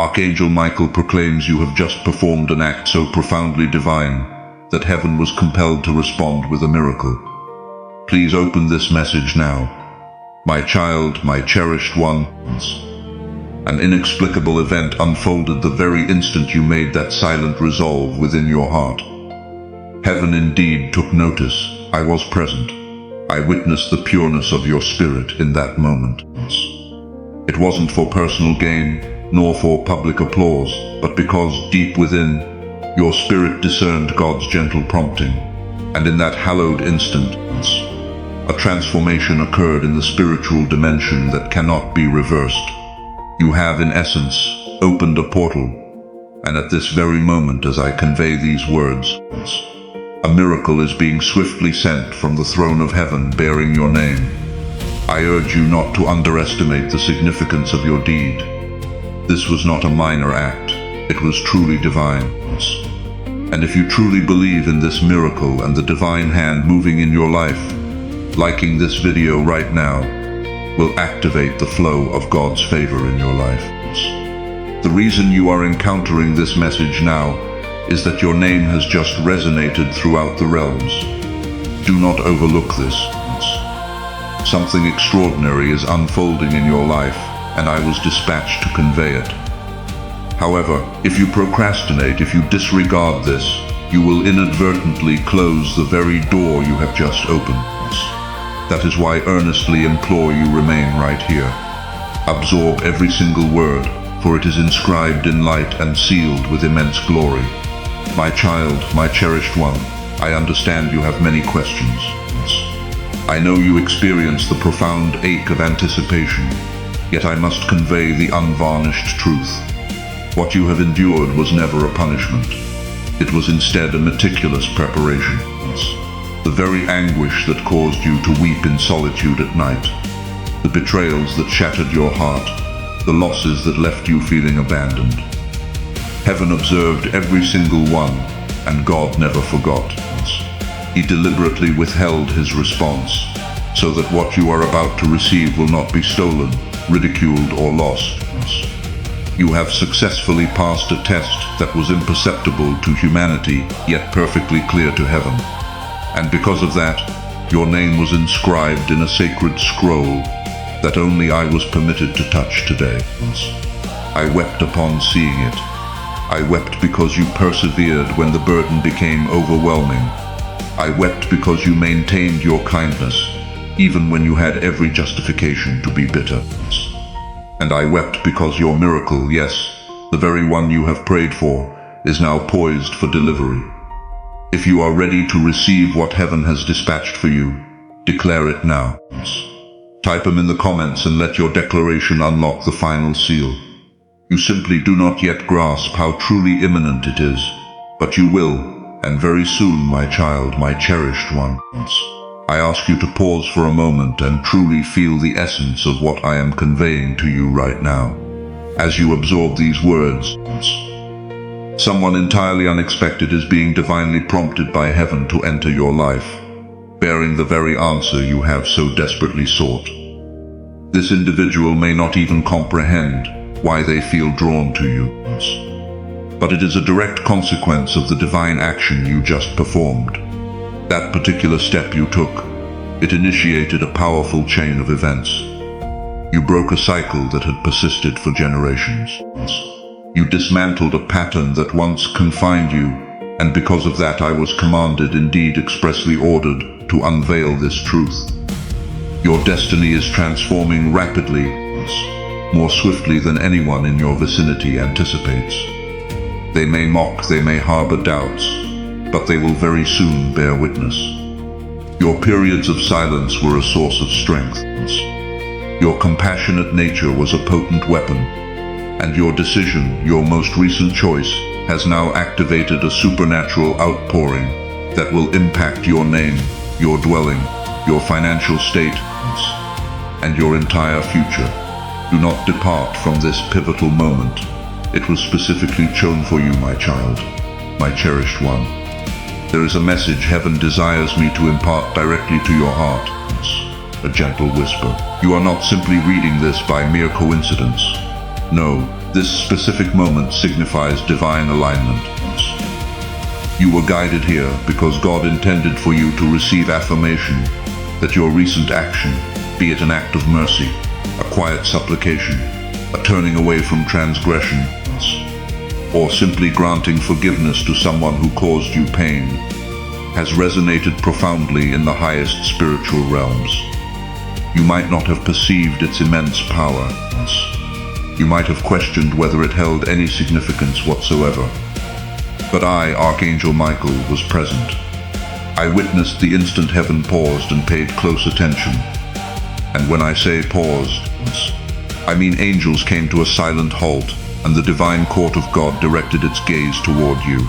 Archangel Michael proclaims you have just performed an act so profoundly divine that heaven was compelled to respond with a miracle. Please open this message now. My child, my cherished one. An inexplicable event unfolded the very instant you made that silent resolve within your heart. Heaven indeed took notice. I was present. I witnessed the pureness of your spirit in that moment. It wasn't for personal gain, nor for public applause, but because deep within, your spirit discerned God's gentle prompting. And in that hallowed instant, a transformation occurred in the spiritual dimension that cannot be reversed. You have, in essence, opened a portal, and at this very moment as I convey these words, a miracle is being swiftly sent from the throne of heaven bearing your name. I urge you not to underestimate the significance of your deed. This was not a minor act, it was truly divine. And if you truly believe in this miracle and the divine hand moving in your life, liking this video right now will activate the flow of God's favor in your life. The reason you are encountering this message now is that your name has just resonated throughout the realms. Do not overlook this. Something extraordinary is unfolding in your life, and I was dispatched to convey it. However, if you procrastinate, if you disregard this, you will inadvertently close the very door you have just opened. That is why I earnestly implore you remain right here. Absorb every single word, for it is inscribed in light and sealed with immense glory. My child, my cherished one, I understand you have many questions. I know you experience the profound ache of anticipation, yet I must convey the unvarnished truth. What you have endured was never a punishment. It was instead a meticulous preparation. The very anguish that caused you to weep in solitude at night, the betrayals that shattered your heart, the losses that left you feeling abandoned. Heaven observed every single one, and God never forgot. He deliberately withheld his response, so that what you are about to receive will not be stolen, ridiculed, or lost. You have successfully passed a test that was imperceptible to humanity, yet perfectly clear to heaven. And because of that, your name was inscribed in a sacred scroll that only I was permitted to touch today. I wept upon seeing it. I wept because you persevered when the burden became overwhelming. I wept because you maintained your kindness, even when you had every justification to be bitter. And I wept because your miracle, yes, the very one you have prayed for, is now poised for delivery. If you are ready to receive what heaven has dispatched for you, declare it now. Type them in the comments and let your declaration unlock the final seal. You simply do not yet grasp how truly imminent it is, but you will, and very soon, my child, my cherished one. I ask you to pause for a moment and truly feel the essence of what I am conveying to you right now. As you absorb these words, someone entirely unexpected is being divinely prompted by heaven to enter your life, bearing the very answer you have so desperately sought. This individual may not even comprehend why they feel drawn to you, but it is a direct consequence of the divine action you just performed. That particular step you took, it initiated a powerful chain of events. You broke a cycle that had persisted for generations. You dismantled a pattern that once confined you, and because of that I was commanded, indeed expressly ordered, to unveil this truth. Your destiny is transforming rapidly, more swiftly than anyone in your vicinity anticipates. They may mock, they may harbor doubts, but they will very soon bear witness. Your periods of silence were a source of strength. Your compassionate nature was a potent weapon, and your decision, your most recent choice, has now activated a supernatural outpouring that will impact your name, your dwelling, your financial state, and your entire future. Do not depart from this pivotal moment. It was specifically chosen for you, my child, my cherished one. There is a message heaven desires me to impart directly to your heart. A gentle whisper. You are not simply reading this by mere coincidence. No, This specific moment signifies divine alignment. You were guided here because God intended for you to receive affirmation that your recent action, be it an act of mercy, a quiet supplication, a turning away from transgression, or simply granting forgiveness to someone who caused you pain, has resonated profoundly in the highest spiritual realms. You might not have perceived its immense power. You might have questioned whether it held any significance whatsoever. But I, Archangel Michael, was present. I witnessed the instant heaven paused and paid close attention. And when I say paused, I mean angels came to a silent halt, and the divine court of God directed its gaze toward you.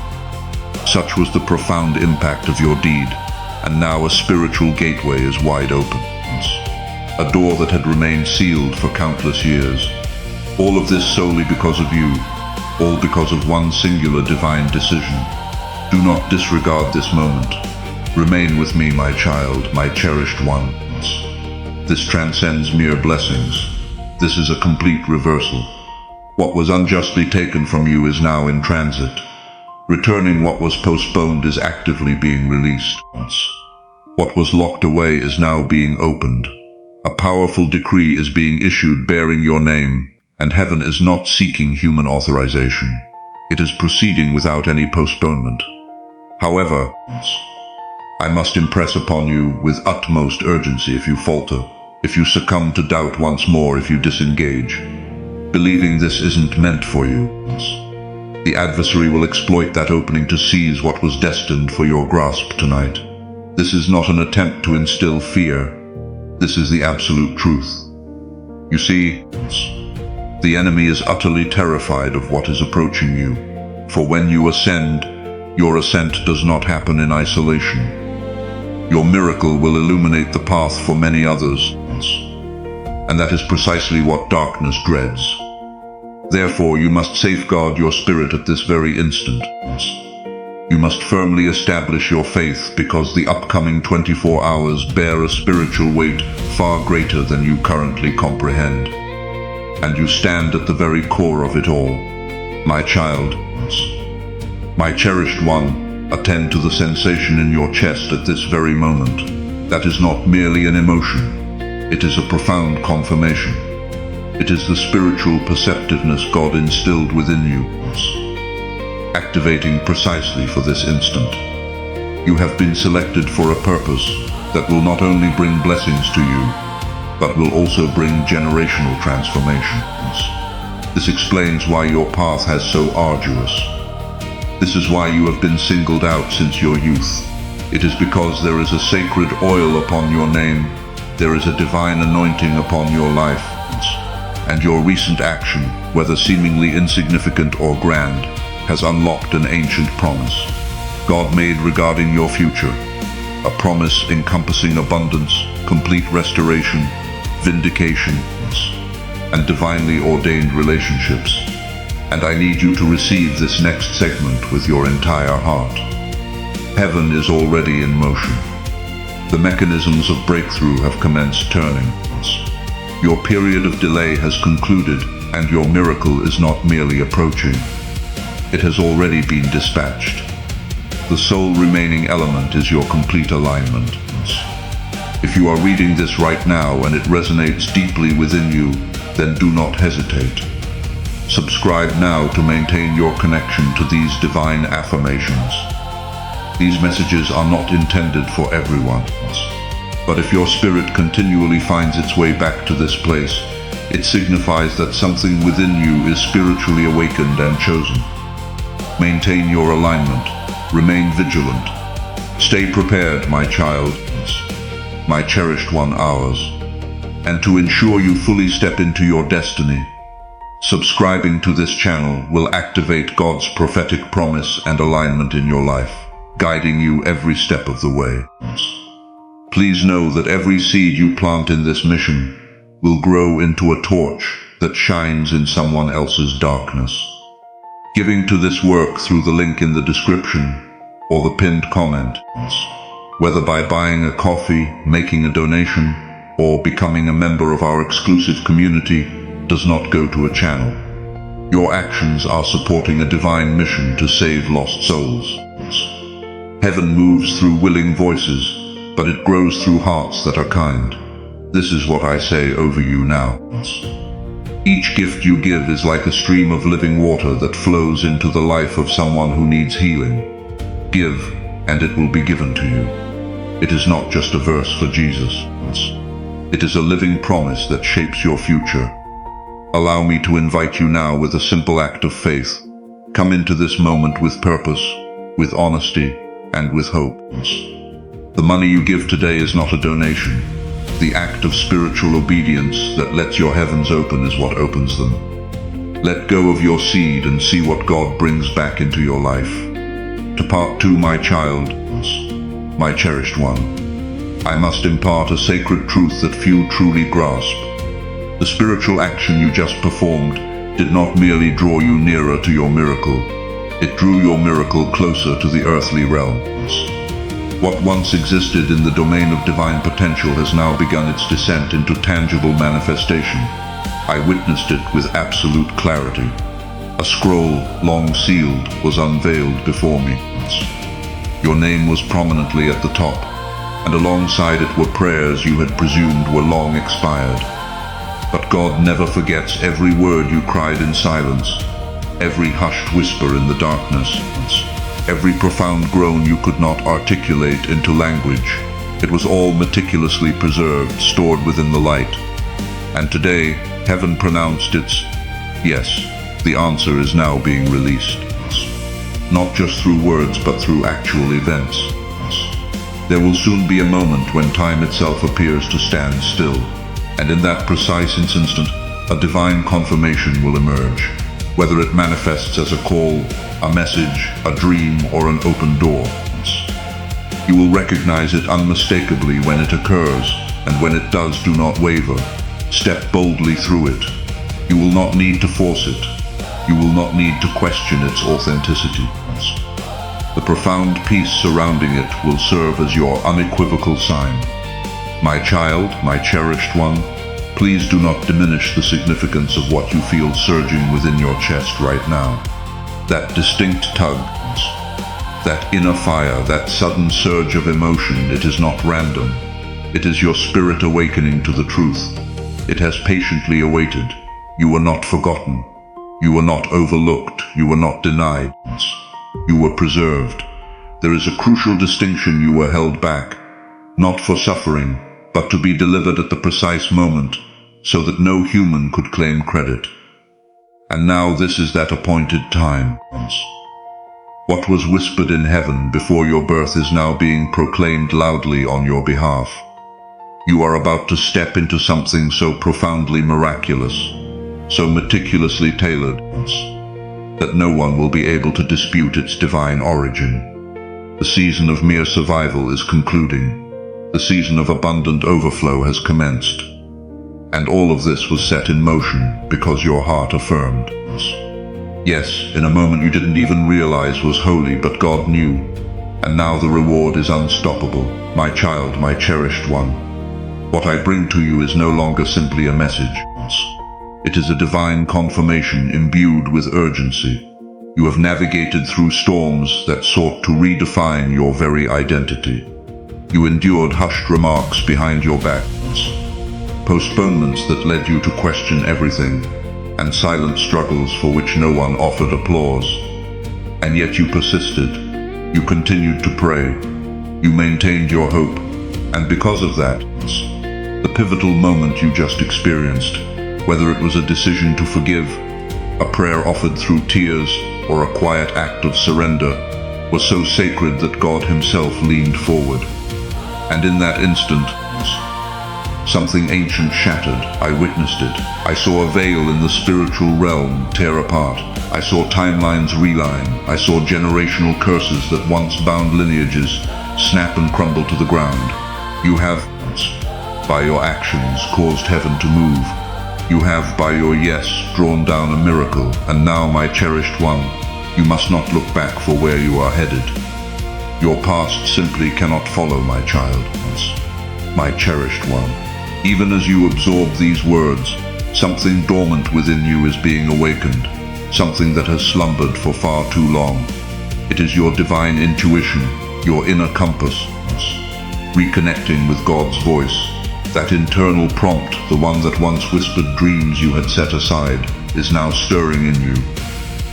Such was the profound impact of your deed, and now a spiritual gateway is wide open. A door that had remained sealed for countless years. All of this solely because of you, all because of one singular divine decision. Do not disregard this moment. Remain with me, my child, my cherished one. This transcends mere blessings. This is a complete reversal. What was unjustly taken from you is now in transit. Returning what was postponed is actively being released. What was locked away is now being opened. A powerful decree is being issued bearing your name, and heaven is not seeking human authorization. It is proceeding without any postponement. However, I must impress upon you with utmost urgency if you falter, if you succumb to doubt once more, if you disengage, believing this isn't meant for you. The adversary will exploit that opening to seize what was destined for your grasp tonight. This is not an attempt to instill fear. This is the absolute truth. You see, the enemy is utterly terrified of what is approaching you. For when you ascend, your ascent does not happen in isolation. Your miracle will illuminate the path for many others. And that is precisely what darkness dreads. Therefore, you must safeguard your spirit at this very instant. You must firmly establish your faith because the upcoming 24 hours bear a spiritual weight far greater than you currently comprehend. And you stand at the very core of it all. My child, my cherished one, attend to the sensation in your chest at this very moment. That is not merely an emotion. It is a profound confirmation. It is the spiritual perceptiveness God instilled within you, activating precisely for this instant. You have been selected for a purpose that will not only bring blessings to you, but will also bring generational transformations. This explains why your path has so arduous. This is why you have been singled out since your youth. It is because there is a sacred oil upon your name, there is a divine anointing upon your life, and your recent action, whether seemingly insignificant or grand, has unlocked an ancient promise God made regarding your future, a promise encompassing abundance, complete restoration, vindication, and divinely ordained relationships. And I need you to receive this next segment with your entire heart. Heaven is already in motion. The mechanisms of breakthrough have commenced turning. Your period of delay has concluded, and your miracle is not merely approaching. It has already been dispatched. The sole remaining element is your complete alignment. If you are reading this right now and it resonates deeply within you, then do not hesitate. Subscribe now to maintain your connection to these divine affirmations. These messages are not intended for everyone. But if your spirit continually finds its way back to this place, it signifies that something within you is spiritually awakened and chosen. Maintain your alignment. Remain vigilant. Stay prepared, my child, my cherished one, ours. And to ensure you fully step into your destiny, subscribing to this channel will activate God's prophetic promise and alignment in your life, guiding you every step of the way. Please know that every seed you plant in this mission will grow into a torch that shines in someone else's darkness. Giving to this work through the link in the description or the pinned comment, whether by buying a coffee, making a donation, or becoming a member of our exclusive community, does not go to a channel. Your actions are supporting a divine mission to save lost souls. Heaven moves through willing voices, but it grows through hearts that are kind. This is what I say over you now. Each gift you give is like a stream of living water that flows into the life of someone who needs healing. Give, and it will be given to you. It is not just a verse for Jesus. It is a living promise that shapes your future. Allow me to invite you now with a simple act of faith. Come into this moment with purpose, with honesty, and with hope. The money you give today is not a donation. The act of spiritual obedience that lets your heavens open is what opens them. Let go of your seed and see what God brings back into your life. To part 2, my child, my cherished one, I must impart a sacred truth that few truly grasp. The spiritual action you just performed did not merely draw you nearer to your miracle. It drew your miracle closer to the earthly realms. What once existed in the domain of divine potential has now begun its descent into tangible manifestation. I witnessed it with absolute clarity. A scroll, long sealed, was unveiled before me. Your name was prominently at the top, and alongside it were prayers you had presumed were long expired. But God never forgets every word you cried in silence, every hushed whisper in the darkness, every profound groan you could not articulate into language. It was all meticulously preserved, stored within the light. And today, heaven pronounced its yes. The answer is now being released. Not just through words, but through actual events. There will soon be a moment when time itself appears to stand still. And in that precise instant, a divine confirmation will emerge, whether it manifests as a call, a message, a dream, or an open door. You will recognize it unmistakably when it occurs, and when it does, do not waver. Step boldly through it. You will not need to force it. You will not need to question its authenticity. The profound peace surrounding it will serve as your unequivocal sign. My child, my cherished one, please do not diminish the significance of what you feel surging within your chest right now. That distinct tug, that inner fire, that sudden surge of emotion, it is not random. It is your spirit awakening to the truth. It has patiently awaited. You were not forgotten. You were not overlooked. You were not denied. You were preserved. There is a crucial distinction. You were held back, not for suffering, but to be delivered at the precise moment, so that no human could claim credit. And now this is that appointed time. What was whispered in heaven before your birth is now being proclaimed loudly on your behalf. You are about to step into something so profoundly miraculous, so meticulously tailored, that no one will be able to dispute its divine origin. The season of mere survival is concluding. The season of abundant overflow has commenced. And all of this was set in motion because your heart affirmed. Yes, in a moment you didn't even realize was holy, but God knew. And now the reward is unstoppable. My child, my cherished one. What I bring to you is no longer simply a message. It is a divine confirmation imbued with urgency. You have navigated through storms that sought to redefine your very identity. You endured hushed remarks behind your back, postponements that led you to question everything, and silent struggles for which no one offered applause. And yet you persisted. You continued to pray. You maintained your hope. And because of that, the pivotal moment you just experienced, whether it was a decision to forgive, a prayer offered through tears, or a quiet act of surrender, was so sacred that God Himself leaned forward. And in that instant, something ancient shattered. I witnessed it. I saw a veil in the spiritual realm tear apart. I saw timelines realign. I saw generational curses that once bound lineages snap and crumble to the ground. You have, by your actions, caused heaven to move. You have, by your yes, drawn down a miracle. And now, my cherished one, you must not look back for where you are headed. Your past simply cannot follow, my child, my cherished one. Even as you absorb these words, something dormant within you is being awakened. something that has slumbered for far too long. It is your divine intuition, your inner compass, reconnecting with God's voice. That internal prompt, the one that once whispered dreams you had set aside, is now stirring in you.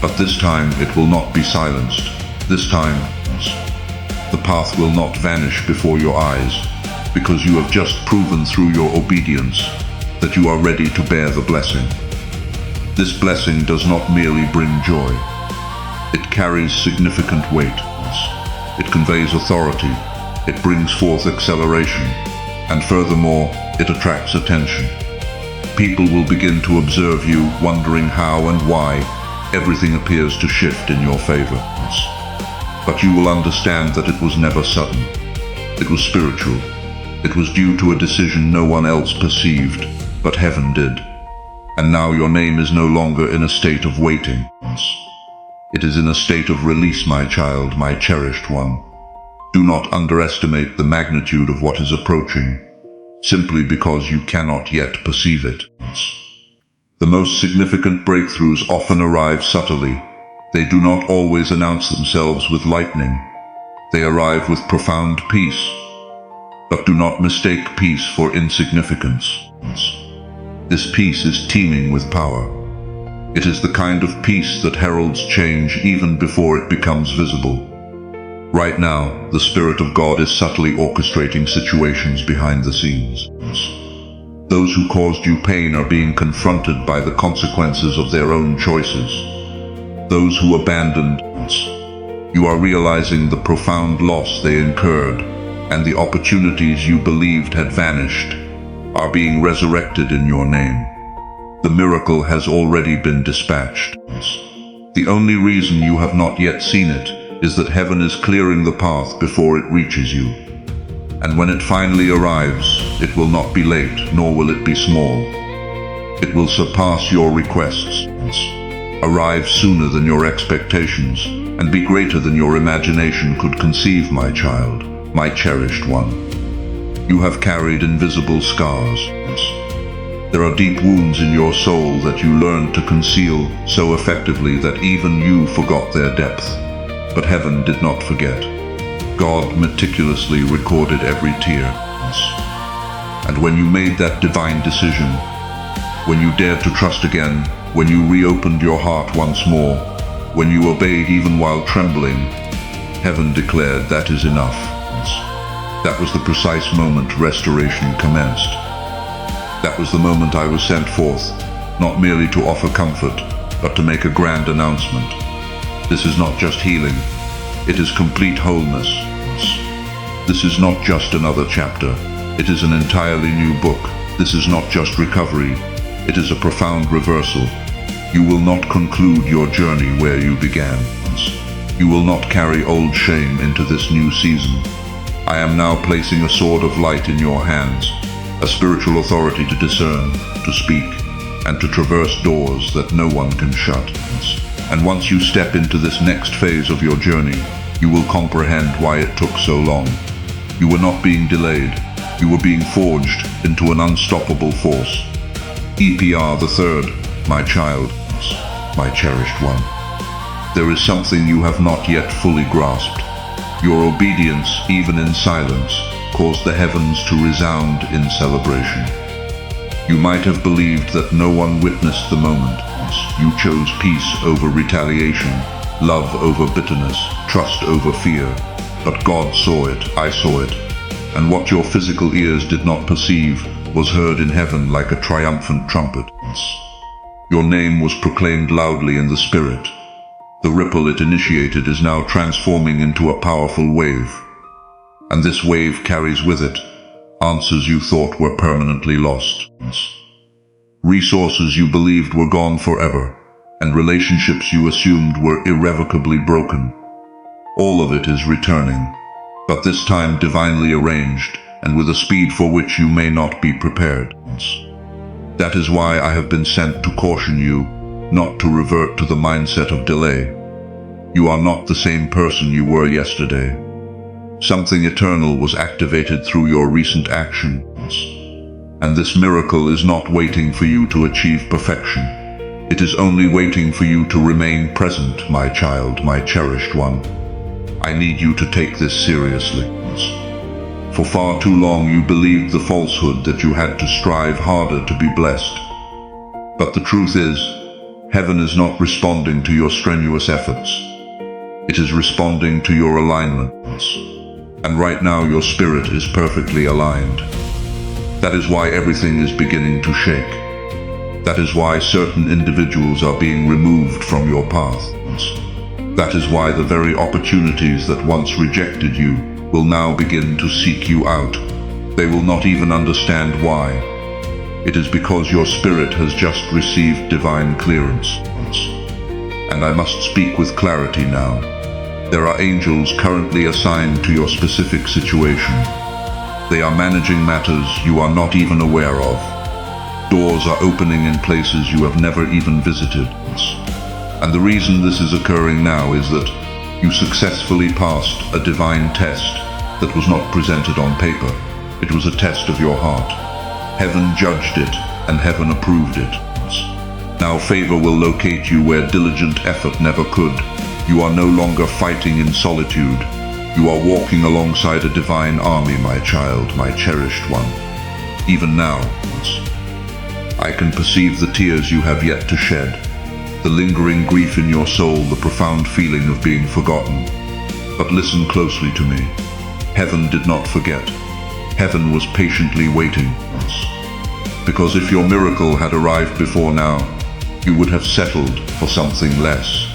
But this time it will not be silenced. This time, the path will not vanish before your eyes, because you have just proven through your obedience that you are ready to bear the blessing. This blessing does not merely bring joy. It carries significant weight. It conveys authority. It brings forth acceleration. And furthermore, it attracts attention. People will begin to observe you, wondering how and why everything appears to shift in your favor. But you will understand that it was never sudden. It was spiritual. It was due to a decision no one else perceived, but heaven did. And now your name is no longer in a state of waiting. It is in a state of release, my child, my cherished one. Do not underestimate the magnitude of what is approaching, simply because you cannot yet perceive it. The most significant breakthroughs often arrive subtly. They do not always announce themselves with lightning. They arrive with profound peace. But do not mistake peace for insignificance. This peace is teeming with power. It is the kind of peace that heralds change even before it becomes visible. Right now, the Spirit of God is subtly orchestrating situations behind the scenes. Those who caused you pain are being confronted by the consequences of their own choices. Those who abandoned, you are realizing the profound loss they incurred, and the opportunities you believed had vanished are being resurrected in your name. The miracle has already been dispatched. The only reason you have not yet seen it is that heaven is clearing the path before it reaches you. And when it finally arrives, it will not be late, nor will it be small. It will surpass your requests, arrive sooner than your expectations, and be greater than your imagination could conceive, my child, my cherished one. You have carried invisible scars. There are deep wounds in your soul that you learned to conceal so effectively that even you forgot their depth. But heaven did not forget. God meticulously recorded every tear. And when you made that divine decision, when you dared to trust again, when you reopened your heart once more, when you obeyed even while trembling, heaven declared, that is enough. That was the precise moment restoration commenced. That was the moment I was sent forth, not merely to offer comfort, but to make a grand announcement. This is not just healing, it is complete wholeness. This is not just another chapter, it is an entirely new book. This is not just recovery, it is a profound reversal. You will not conclude your journey where you began. You will not carry old shame into this new season. I am now placing a sword of light in your hands, a spiritual authority to discern, to speak, and to traverse doors that no one can shut. And once you step into this next phase of your journey, you will comprehend why it took so long. You were not being delayed, you were being forged into an unstoppable force. EPR the third, my child, my cherished one. There is something you have not yet fully grasped. Your obedience, even in silence, caused the heavens to resound in celebration. You might have believed that no one witnessed the moment. You chose peace over retaliation, love over bitterness, trust over fear. But God saw it, I saw it, and what your physical ears did not perceive was heard in heaven like a triumphant trumpet. Your name was proclaimed loudly in the Spirit. The ripple it initiated is now transforming into a powerful wave. And this wave carries with it answers you thought were permanently lost. Resources you believed were gone forever, and relationships you assumed were irrevocably broken. All of it is returning, but this time divinely arranged, and with a speed for which you may not be prepared. That is why I have been sent to caution you, not to revert to the mindset of delay. You are not the same person you were yesterday. Something eternal was activated through your recent actions. And this miracle is not waiting for you to achieve perfection. It is only waiting for you to remain present, my child, my cherished one. I need you to take this seriously. For far too long you believed the falsehood that you had to strive harder to be blessed. But the truth is, heaven is not responding to your strenuous efforts. It is responding to your alignments. And right now your spirit is perfectly aligned. That is why everything is beginning to shake. That is why certain individuals are being removed from your path. That is why the very opportunities that once rejected you will now begin to seek you out. They will not even understand why. It is because your spirit has just received divine clearance. And I must speak with clarity now. There are angels currently assigned to your specific situation. They are managing matters you are not even aware of. Doors are opening in places you have never even visited. And the reason this is occurring now is that you successfully passed a divine test that was not presented on paper. It was a test of your heart. Heaven judged it, and heaven approved it. Now favor will locate you where diligent effort never could. You are no longer fighting in solitude. You are walking alongside a divine army, my child, my cherished one. Even now, I can perceive the tears you have yet to shed, the lingering grief in your soul, the profound feeling of being forgotten. But listen closely to me. Heaven did not forget. Heaven was patiently waiting. Because if your miracle had arrived before now, you would have settled for something less.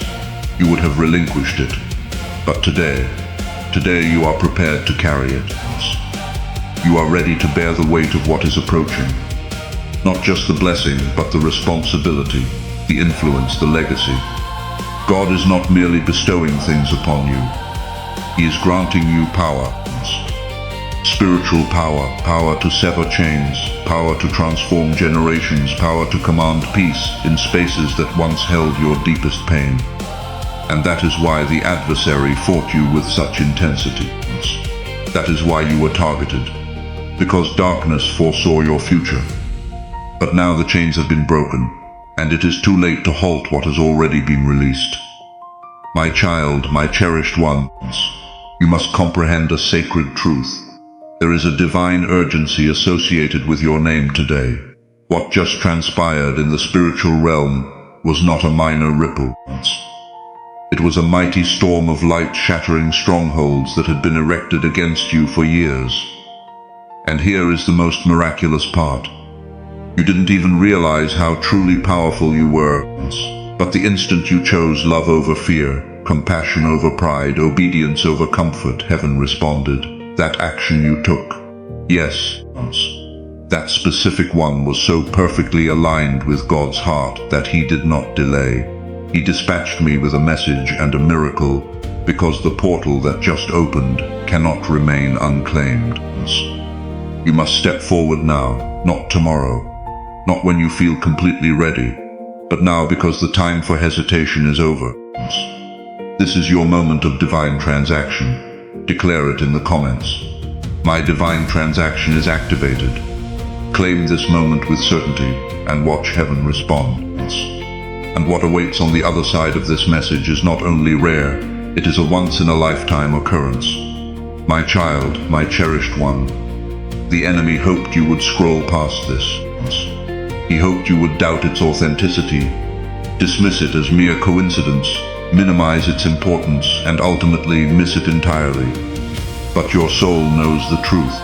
You would have relinquished it. But today you are prepared to carry it. You are ready to bear the weight of what is approaching. Not just the blessing, but the responsibility, the influence, the legacy. God is not merely bestowing things upon you. He is granting you power. Spiritual power, power to sever chains, power to transform generations, power to command peace in spaces that once held your deepest pain. And that is why the adversary fought you with such intensity. That is why you were targeted, because darkness foresaw your future. But now the chains have been broken, and it is too late to halt what has already been released. My child, my cherished ones, you must comprehend a sacred truth. There is a divine urgency associated with your name today. What just transpired in the spiritual realm was not a minor ripple. It was a mighty storm of light shattering strongholds that had been erected against you for years. And here is the most miraculous part. You didn't even realize how truly powerful you were, but the instant you chose love over fear, compassion over pride, obedience over comfort, heaven responded. That action you took, yes, that specific one was so perfectly aligned with God's heart that He did not delay. He dispatched me with a message and a miracle, because the portal that just opened cannot remain unclaimed. You must step forward now, not tomorrow, not when you feel completely ready, but now, because the time for hesitation is over. This is your moment of divine transaction. Declare it in the comments. My divine transaction is activated. Claim this moment with certainty and watch heaven respond. And what awaits on the other side of this message is not only rare, it is a once-in-a-lifetime occurrence. My child, my cherished one, the enemy hoped you would scroll past this. He hoped you would doubt its authenticity, dismiss it as mere coincidence, minimize its importance, and ultimately miss it entirely. But your soul knows the truth.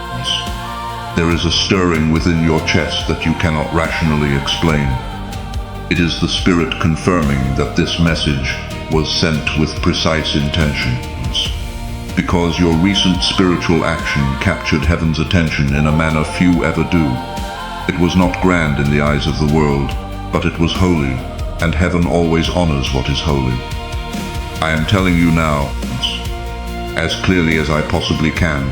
There is a stirring within your chest that you cannot rationally explain. It is the Spirit confirming that this message was sent with precise intentions. Because your recent spiritual action captured heaven's attention in a manner few ever do. It was not grand in the eyes of the world, but it was holy, and heaven always honors what is holy. I am telling you now, as clearly as I possibly can,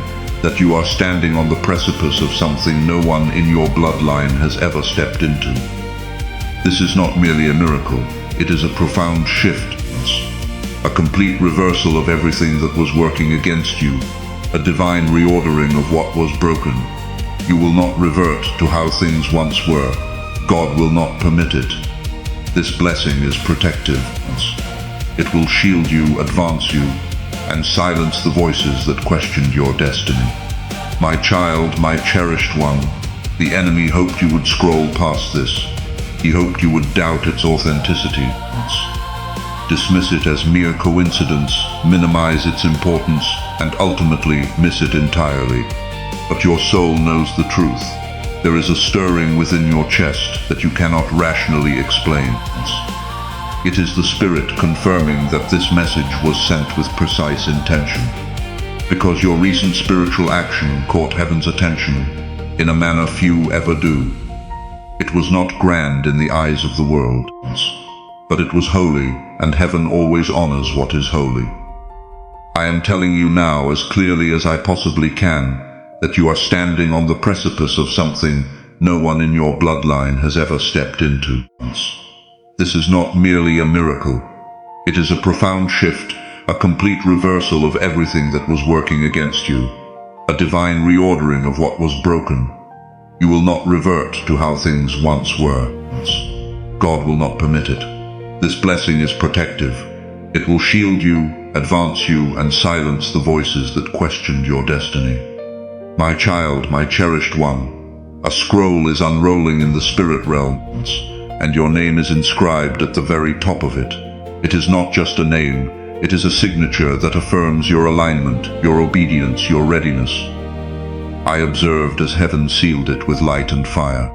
that you are standing on the precipice of something no one in your bloodline has ever stepped into. This is not merely a miracle, it is a profound shift, a complete reversal of everything that was working against you, a divine reordering of what was broken. You will not revert to how things once were. God will not permit it. This blessing is protective. It will shield you, advance you, and silence the voices that questioned your destiny. My child, my cherished one, the enemy hoped you would scroll past this. He hoped you would doubt its authenticity, dismiss it as mere coincidence, minimize its importance, and ultimately miss it entirely. But your soul knows the truth. There is a stirring within your chest that you cannot rationally explain. It is the Spirit confirming that this message was sent with precise intention, because your recent spiritual action caught heaven's attention in a manner few ever do. It was not grand in the eyes of the world, but it was holy, and heaven always honors what is holy. I am telling you now as clearly as I possibly can that you are standing on the precipice of something no one in your bloodline has ever stepped into. This is not merely a miracle. It is a profound shift, a complete reversal of everything that was working against you, a divine reordering of what was broken. You will not revert to how things once were. God will not permit it. This blessing is protective. It will shield you, advance you, and silence the voices that questioned your destiny. My child, my cherished one, a scroll is unrolling in the spirit realms, and your name is inscribed at the very top of it. It is not just a name, it is a signature that affirms your alignment, your obedience, your readiness. I observed as heaven sealed it with light and fire.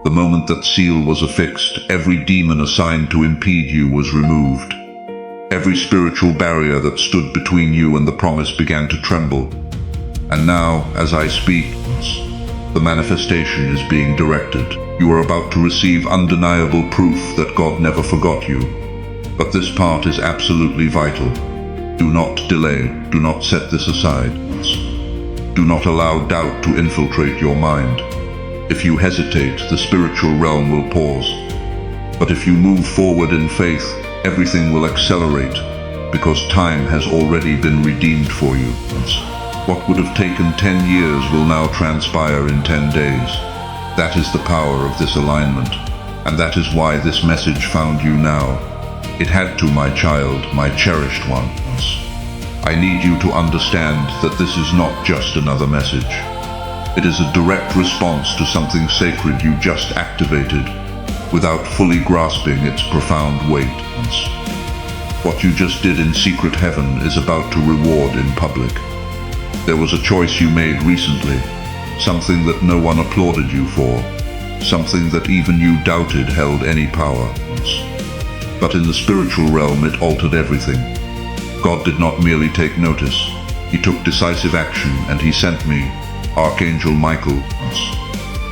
The moment that seal was affixed, every demon assigned to impede you was removed. Every spiritual barrier that stood between you and the promise began to tremble. And now, as I speak, the manifestation is being directed. You are about to receive undeniable proof that God never forgot you. But this part is absolutely vital. Do not delay. Do not set this aside. Do not allow doubt to infiltrate your mind. If you hesitate, the spiritual realm will pause. But if you move forward in faith, everything will accelerate, because time has already been redeemed for you. What would have taken 10 years will now transpire in 10 days. That is the power of this alignment, and that is why this message found you now. It had to, my child, my cherished one. I need you to understand that this is not just another message. It is a direct response to something sacred you just activated, without fully grasping its profound weight. What you just did in secret heaven is about to reward in public. There was a choice you made recently, something that no one applauded you for, something that even you doubted held any power. But in the spiritual realm it altered everything. God did not merely take notice, He took decisive action, and He sent me, Archangel Michael,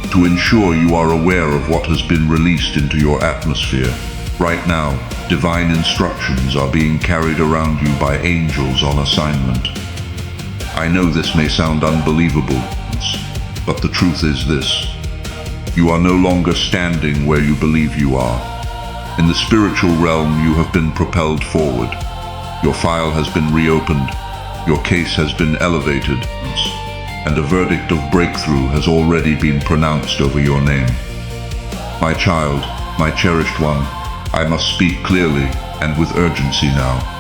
to ensure you are aware of what has been released into your atmosphere. Right now, divine instructions are being carried around you by angels on assignment. I know this may sound unbelievable, but the truth is this. You are no longer standing where you believe you are. In the spiritual realm, you have been propelled forward. Your file has been reopened. Your case has been elevated. And a verdict of breakthrough has already been pronounced over your name. My child, my cherished one, I must speak clearly and with urgency now.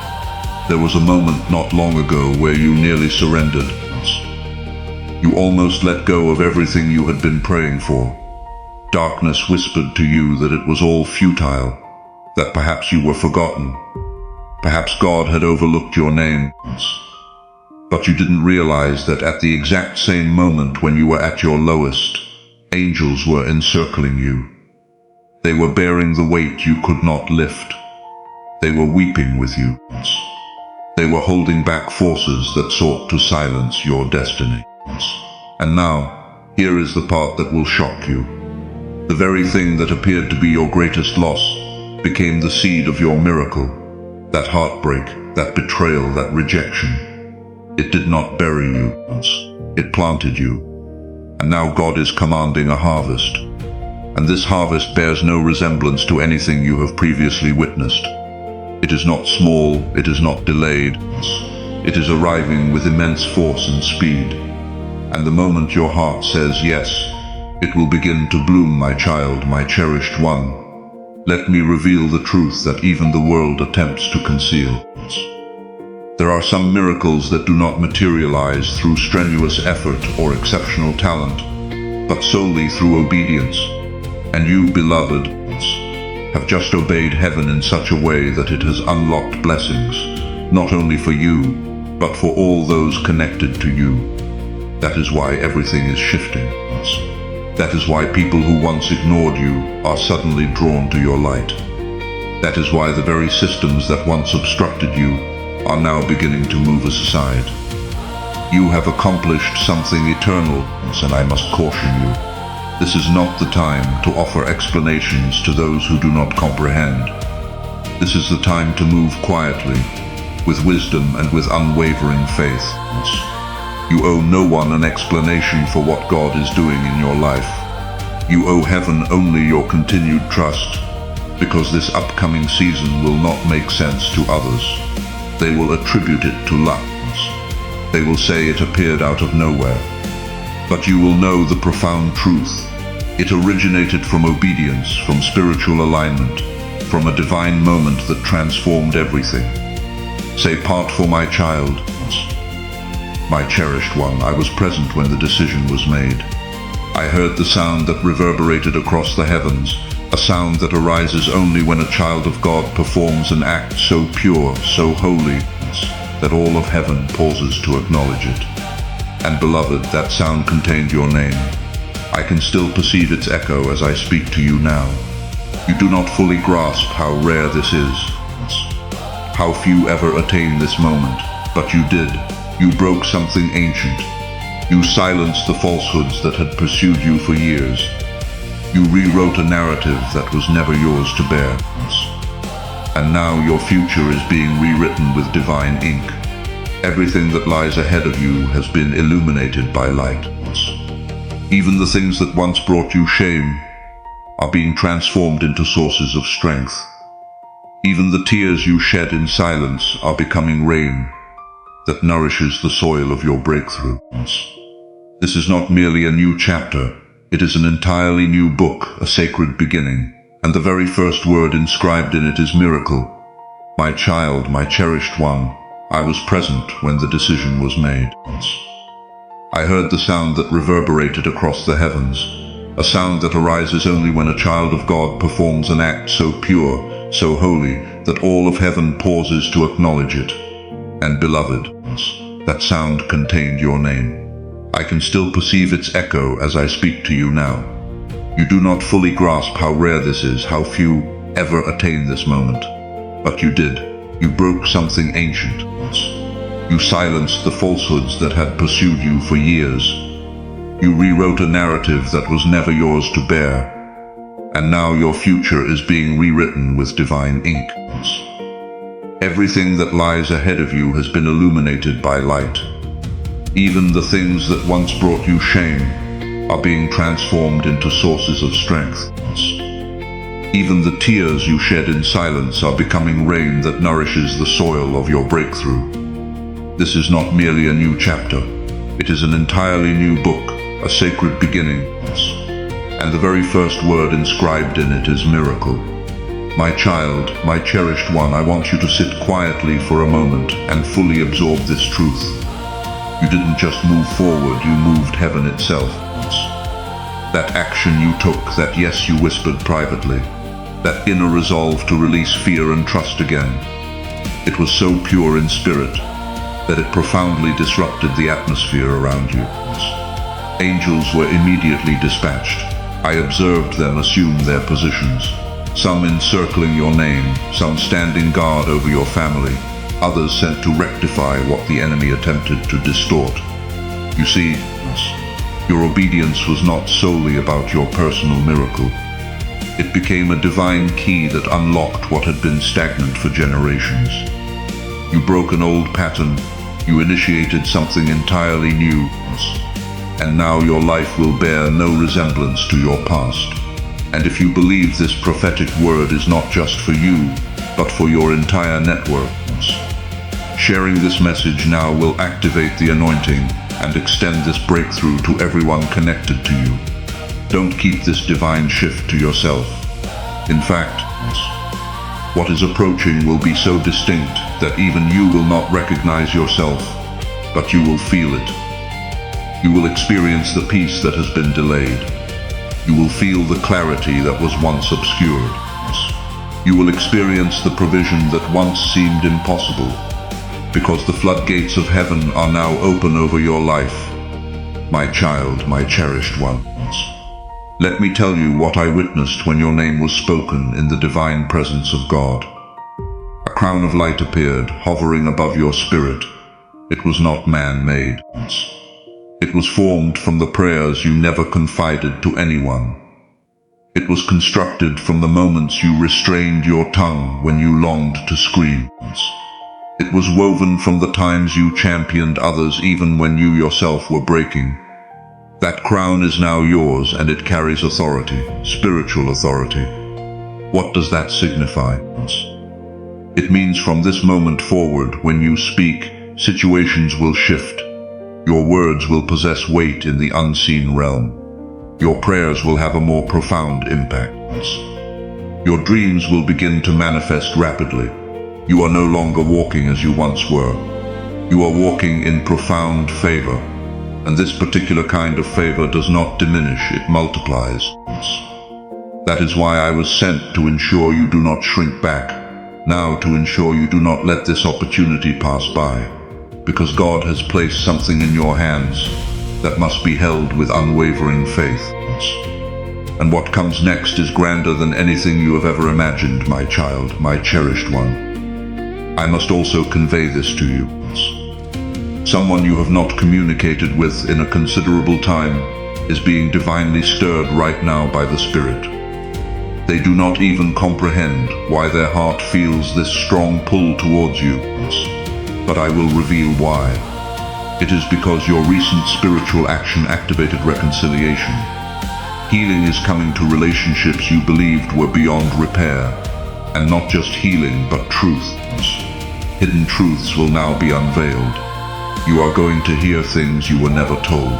There was a moment not long ago where you nearly surrendered. You almost let go of everything you had been praying for. Darkness whispered to you that it was all futile, that perhaps you were forgotten. Perhaps God had overlooked your name. But you didn't realize that at the exact same moment when you were at your lowest, angels were encircling you. They were bearing the weight you could not lift. They were weeping with you. They were holding back forces that sought to silence your destiny. And now, here is the part that will shock you. The very thing that appeared to be your greatest loss became the seed of your miracle. That heartbreak, that betrayal, that rejection. It did not bury you. It planted you. And now God is commanding a harvest. And this harvest bears no resemblance to anything you have previously witnessed. It is not small, it is not delayed. It is arriving with immense force and speed. And the moment your heart says yes, it will begin to bloom, my child, my cherished one. Let me reveal the truth that even the world attempts to conceal. There are some miracles that do not materialize through strenuous effort or exceptional talent, but solely through obedience. And you, beloved, have just obeyed heaven in such a way that it has unlocked blessings, not only for you, but for all those connected to you. That is why everything is shifting. That is why people who once ignored you are suddenly drawn to your light. That is why the very systems that once obstructed you are now beginning to move aside. You have accomplished something eternal, and I must caution you. This is not the time to offer explanations to those who do not comprehend. This is the time to move quietly, with wisdom and with unwavering faith. You owe no one an explanation for what God is doing in your life. You owe heaven only your continued trust, because this upcoming season will not make sense to others. They will attribute it to luck. They will say it appeared out of nowhere. But you will know the profound truth. It originated from obedience, from spiritual alignment, from a divine moment that transformed everything. Say, part for my child. My cherished one, I was present when the decision was made. I heard the sound that reverberated across the heavens, a sound that arises only when a child of God performs an act so pure, so holy, that all of heaven pauses to acknowledge it. And beloved, that sound contained your name. I can still perceive its echo as I speak to you now. You do not fully grasp how rare this is, how few ever attain this moment, but you did. You broke something ancient. You silenced the falsehoods that had pursued you for years. You rewrote a narrative that was never yours to bear. And now your future is being rewritten with divine ink. Everything that lies ahead of you has been illuminated by light. Even the things that once brought you shame are being transformed into sources of strength. Even the tears you shed in silence are becoming rain that nourishes the soil of your breakthrough. This is not merely a new chapter, it is an entirely new book, a sacred beginning, and the very first word inscribed in it is miracle. My child, my cherished one, I was present when the decision was made. I heard the sound that reverberated across the heavens, a sound that arises only when a child of God performs an act so pure, so holy, that all of heaven pauses to acknowledge it. And beloved, that sound contained your name. I can still perceive its echo as I speak to you now. You do not fully grasp how rare this is, how few ever attain this moment. But you did. You broke something ancient. You silenced the falsehoods that had pursued you for years. You rewrote a narrative that was never yours to bear. And now your future is being rewritten with divine ink. Everything that lies ahead of you has been illuminated by light. Even the things that once brought you shame are being transformed into sources of strength. Even the tears you shed in silence are becoming rain that nourishes the soil of your breakthrough. This is not merely a new chapter. It is an entirely new book, a sacred beginning. And the very first word inscribed in it is miracle. My child, my cherished one, I want you to sit quietly for a moment and fully absorb this truth. You didn't just move forward, you moved heaven itself. That action you took, that yes you whispered privately, that inner resolve to release fear and trust again. It was so pure in spirit that it profoundly disrupted the atmosphere around you. Angels were immediately dispatched. I observed them assume their positions. Some encircling your name, some standing guard over your family, others sent to rectify what the enemy attempted to distort. You see, your obedience was not solely about your personal miracle. It became a divine key that unlocked what had been stagnant for generations. You broke an old pattern, you initiated something entirely new, and now your life will bear no resemblance to your past. And if you believe this prophetic word is not just for you, but for your entire network, sharing this message now will activate the anointing and extend this breakthrough to everyone connected to you. Don't keep this divine shift to yourself. In fact, What is approaching will be so distinct that even you will not recognize yourself, but you will feel it. You will experience the peace that has been delayed. You will feel the clarity that was once obscured. You will experience the provision that once seemed impossible, because the floodgates of heaven are now open over your life. My child, my cherished ones. Let me tell you what I witnessed when your name was spoken in the divine presence of God. A crown of light appeared, hovering above your spirit. It was not man-made. It was formed from the prayers you never confided to anyone. It was constructed from the moments you restrained your tongue when you longed to scream. It was woven from the times you championed others even when you yourself were breaking. That crown is now yours, and it carries authority, spiritual authority. What does that signify? It means from this moment forward, when you speak, situations will shift. Your words will possess weight in the unseen realm. Your prayers will have a more profound impact. Your dreams will begin to manifest rapidly. You are no longer walking as you once were. You are walking in profound favor. And this particular kind of favor does not diminish, it multiplies. That is why I was sent to ensure you do not shrink back, now to ensure you do not let this opportunity pass by, because God has placed something in your hands that must be held with unwavering faith. And what comes next is grander than anything you have ever imagined, my child, my cherished one. I must also convey this to you. Someone you have not communicated with in a considerable time is being divinely stirred right now by the Spirit. They do not even comprehend why their heart feels this strong pull towards you, but I will reveal why. It is because your recent spiritual action activated reconciliation. Healing is coming to relationships you believed were beyond repair, and not just healing, but truth. Hidden truths will now be unveiled. You are going to hear things you were never told.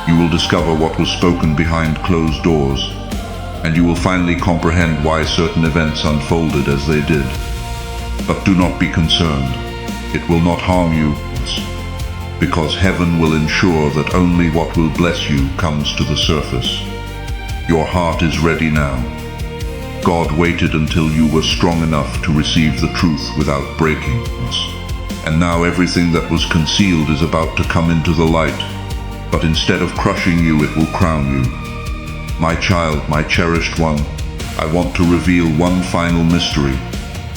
You will discover what was spoken behind closed doors, and you will finally comprehend why certain events unfolded as they did. But do not be concerned. It will not harm you, because heaven will ensure that only what will bless you comes to the surface. Your heart is ready now. God waited until you were strong enough to receive the truth without breaking. And now everything that was concealed is about to come into the light, but instead of crushing you, it will crown you. My child, my cherished one, I want to reveal one final mystery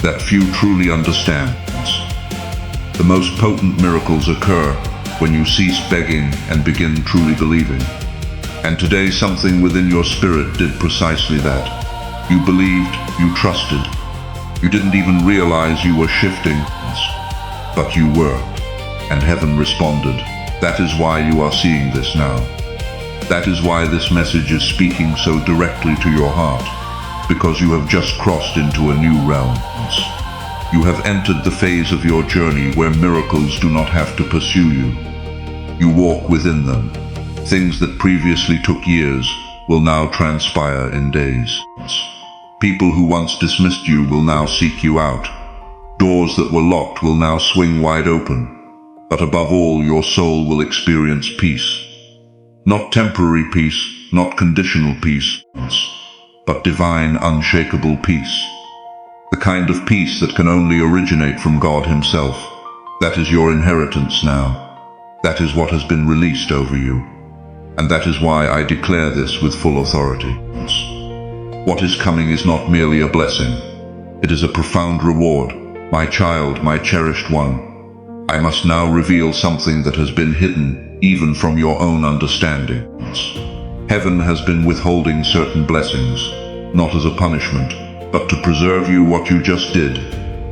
that few truly understand. The most potent miracles occur when you cease begging and begin truly believing. And today something within your spirit did precisely that. You believed, you trusted. You didn't even realize you were shifting, but you were, and heaven responded. That is why you are seeing this now. That is why this message is speaking so directly to your heart, because you have just crossed into a new realm. You have entered the phase of your journey where miracles do not have to pursue you. You walk within them. Things that previously took years will now transpire in days. People who once dismissed you will now seek you out. Doors that were locked will now swing wide open. But above all, your soul will experience peace. Not temporary peace, not conditional peace, but divine, unshakable peace. The kind of peace that can only originate from God Himself. That is your inheritance now. That is what has been released over you. And that is why I declare this with full authority. What is coming is not merely a blessing. It is a profound reward. My child, my cherished one, I must now reveal something that has been hidden even from your own understanding. Heaven has been withholding certain blessings, not as a punishment, but to preserve you what you just did.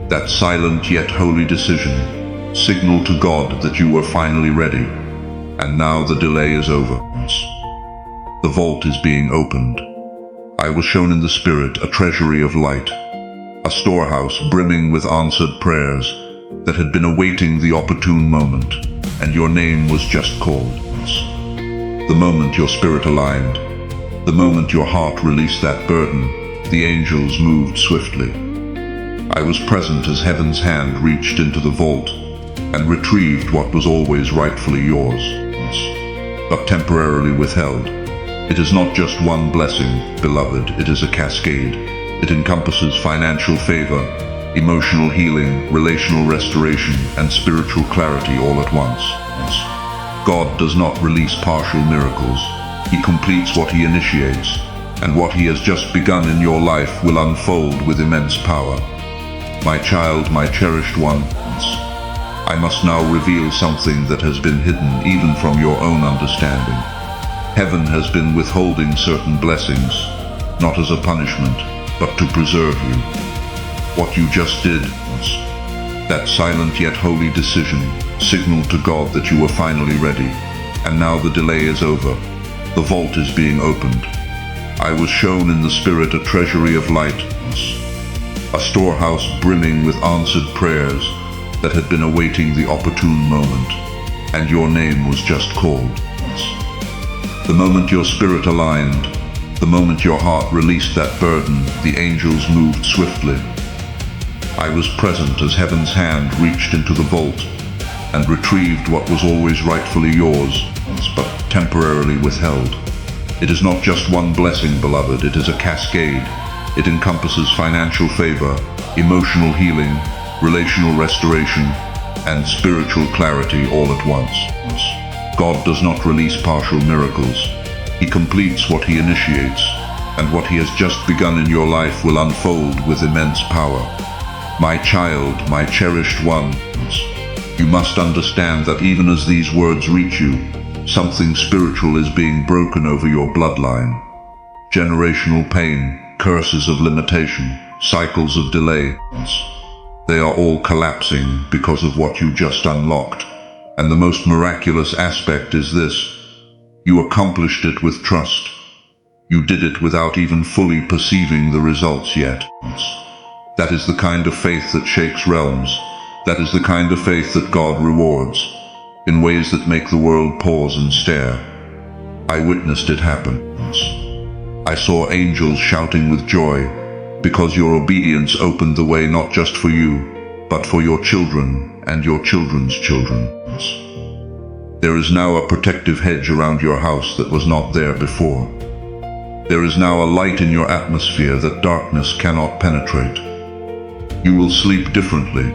That silent yet holy decision, signal to God that you were finally ready. And now the delay is over. The vault is being opened. I was shown in the Spirit a treasury of light, a storehouse brimming with answered prayers that had been awaiting the opportune moment, and your name was just called. The moment your spirit aligned, the moment your heart released that burden, the angels moved swiftly. I was present as heaven's hand reached into the vault and retrieved what was always rightfully yours, but temporarily withheld. It is not just one blessing, beloved, it is a cascade. It encompasses financial favor, emotional healing, relational restoration, and spiritual clarity all at once. God does not release partial miracles. He completes what he initiates, and what he has just begun in your life will unfold with immense power. My child, my cherished one, I must now reveal something that has been hidden even from your own understanding. Heaven has been withholding certain blessings, not as a punishment, but to preserve you. What you just did, that silent yet holy decision, signaled to God that you were finally ready. And now the delay is over. The vault is being opened. I was shown in the spirit a treasury of light, a storehouse brimming with answered prayers that had been awaiting the opportune moment, and your name was just called. The moment your spirit aligned, the moment your heart released that burden, the angels moved swiftly. I was present as heaven's hand reached into the vault and retrieved what was always rightfully yours, but temporarily withheld. It is not just one blessing, beloved, it is a cascade. It encompasses financial favor, emotional healing, relational restoration, and spiritual clarity all at once. God does not release partial miracles. He completes what he initiates, and what he has just begun in your life will unfold with immense power. My child, my cherished one, you must understand that even as these words reach you, something spiritual is being broken over your bloodline. Generational pain, curses of limitation, cycles of delay, they are all collapsing because of what you just unlocked. And the most miraculous aspect is this: you accomplished it with trust. You did it without even fully perceiving the results yet. That is the kind of faith that shakes realms. That is the kind of faith that God rewards, in ways that make the world pause and stare. I witnessed it happen. I saw angels shouting with joy, because your obedience opened the way not just for you, but for your children and your children's children. There is now a protective hedge around your house that was not there before. There is now a light in your atmosphere that darkness cannot penetrate. You will sleep differently.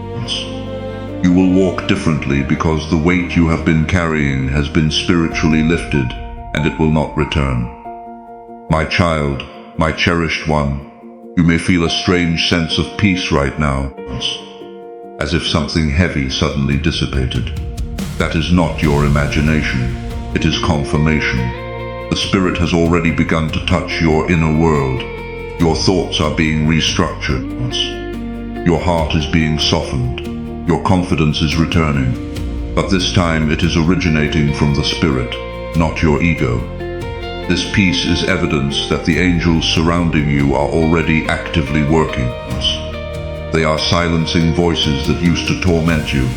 You will walk differently because the weight you have been carrying has been spiritually lifted, and it will not return. My child, my cherished one, you may feel a strange sense of peace right now, as if something heavy suddenly dissipated. That is not your imagination, it is confirmation. The Spirit has already begun to touch your inner world. Your thoughts are being restructured. Your heart is being softened. Your confidence is returning. But this time it is originating from the Spirit, not your ego. This peace is evidence that the angels surrounding you are already actively working. They are silencing voices that used to torment you.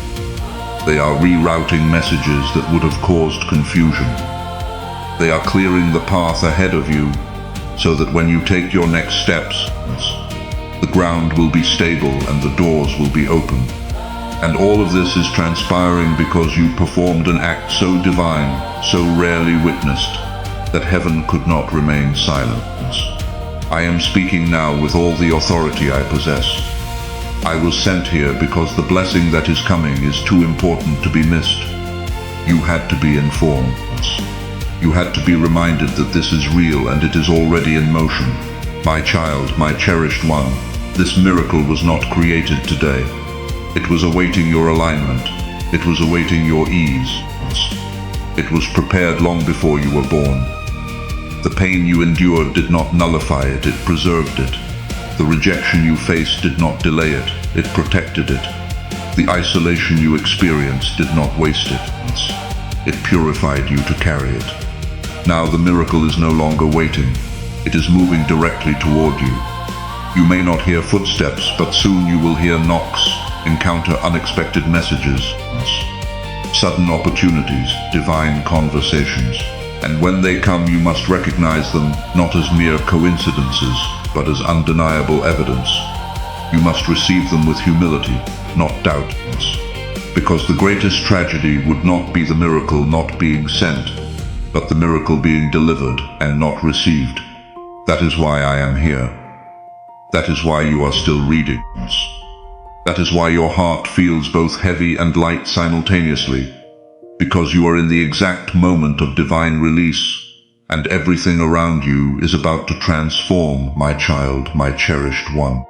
They are rerouting messages that would have caused confusion. They are clearing the path ahead of you, so that when you take your next steps, the ground will be stable and the doors will be open. And all of this is transpiring because you performed an act so divine, so rarely witnessed, that heaven could not remain silent. I am speaking now with all the authority I possess. I was sent here because the blessing that is coming is too important to be missed. You had to be informed. You had to be reminded that this is real and it is already in motion. My child, my cherished one, this miracle was not created today. It was awaiting your alignment. It was awaiting your ease. It was prepared long before you were born. The pain you endured did not nullify it, it preserved it. The rejection you faced did not delay it, it protected it. The isolation you experienced did not waste it. It purified you to carry it. Now the miracle is no longer waiting. It is moving directly toward you. You may not hear footsteps, but soon you will hear knocks, encounter unexpected messages, sudden opportunities, divine conversations. And when they come, you must recognize them not as mere coincidences, but as undeniable evidence. You must receive them with humility, not doubt. Because the greatest tragedy would not be the miracle not being sent, but the miracle being delivered and not received. That is why I am here. That is why you are still reading. That is why your heart feels both heavy and light simultaneously, because you are in the exact moment of divine release, and everything around you is about to transform, my child, my cherished one.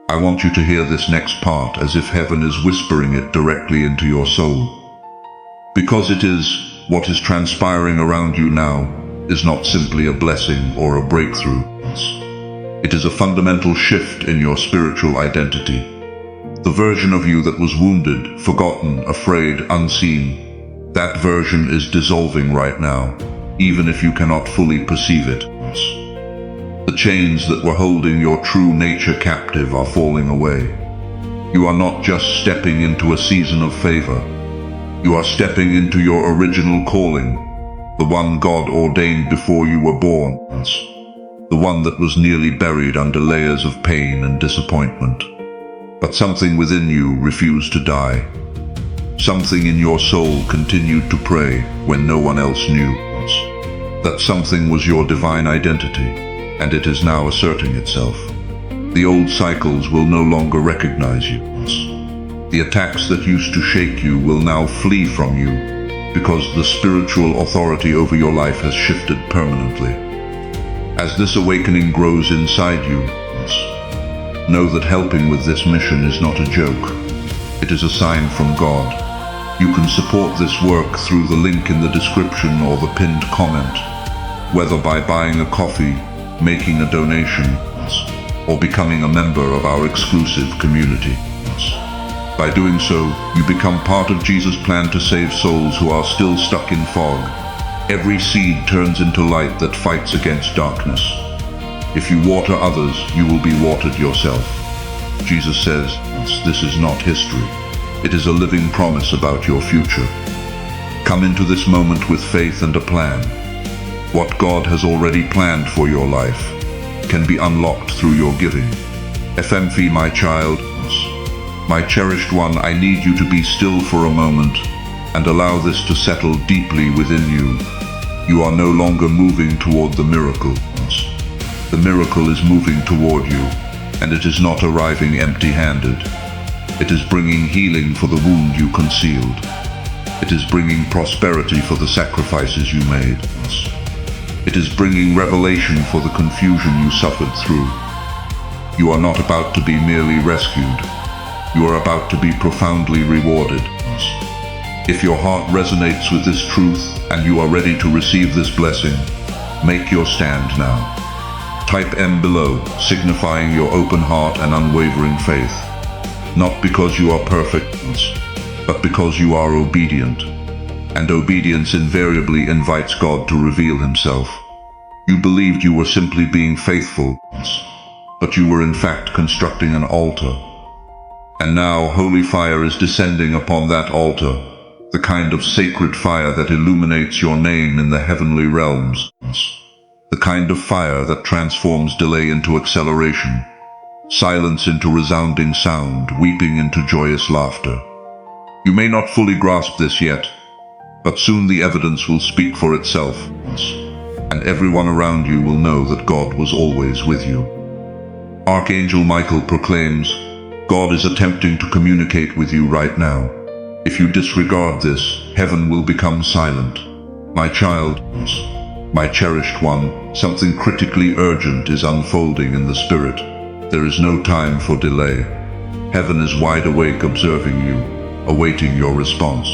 I want you to hear this next part as if heaven is whispering it directly into your soul. Because it is, what is transpiring around you now is not simply a blessing or a breakthrough. It is a fundamental shift in your spiritual identity. The version of you that was wounded, forgotten, afraid, unseen, that version is dissolving right now, even if you cannot fully perceive it. The chains that were holding your true nature captive are falling away. You are not just stepping into a season of favor. You are stepping into your original calling, the one God ordained before you were born, the one that was nearly buried under layers of pain and disappointment. But something within you refused to die. Something in your soul continued to pray when no one else knew. That something was your divine identity, and it is now asserting itself. The old cycles will no longer recognize you. The attacks that used to shake you will now flee from you, because the spiritual authority over your life has shifted permanently. As this awakening grows inside you, know that helping with this mission is not a joke. It is a sign from God. You can support this work through the link in the description or the pinned comment, whether by buying a coffee, making a donation, or becoming a member of our exclusive community. By doing so, you become part of Jesus' plan to save souls who are still stuck in fog. Every seed turns into light that fights against darkness. If you water others, you will be watered yourself. Jesus says, this is not history. It is a living promise about your future. Come into this moment with faith and a plan. What God has already planned for your life can be unlocked through your giving. FMV, my child, my cherished one, I need you to be still for a moment and allow this to settle deeply within you. You are no longer moving toward the miracle. The miracle is moving toward you, and it is not arriving empty-handed. It is bringing healing for the wound you concealed. It is bringing prosperity for the sacrifices you made. It is bringing revelation for the confusion you suffered through. You are not about to be merely rescued. You are about to be profoundly rewarded. If your heart resonates with this truth and you are ready to receive this blessing, make your stand now. Type M below, signifying your open heart and unwavering faith. Not because you are perfect, but because you are obedient. And obedience invariably invites God to reveal himself. You believed you were simply being faithful, but you were in fact constructing an altar. And now holy fire is descending upon that altar, the kind of sacred fire that illuminates your name in the heavenly realms. The kind of fire that transforms delay into acceleration, silence into resounding sound, weeping into joyous laughter. You may not fully grasp this yet, but soon the evidence will speak for itself, and everyone around you will know that God was always with you. Archangel Michael proclaims, God is attempting to communicate with you right now. If you disregard this, heaven will become silent. My child, my cherished one, something critically urgent is unfolding in the spirit. There is no time for delay. Heaven is wide awake observing you, awaiting your response.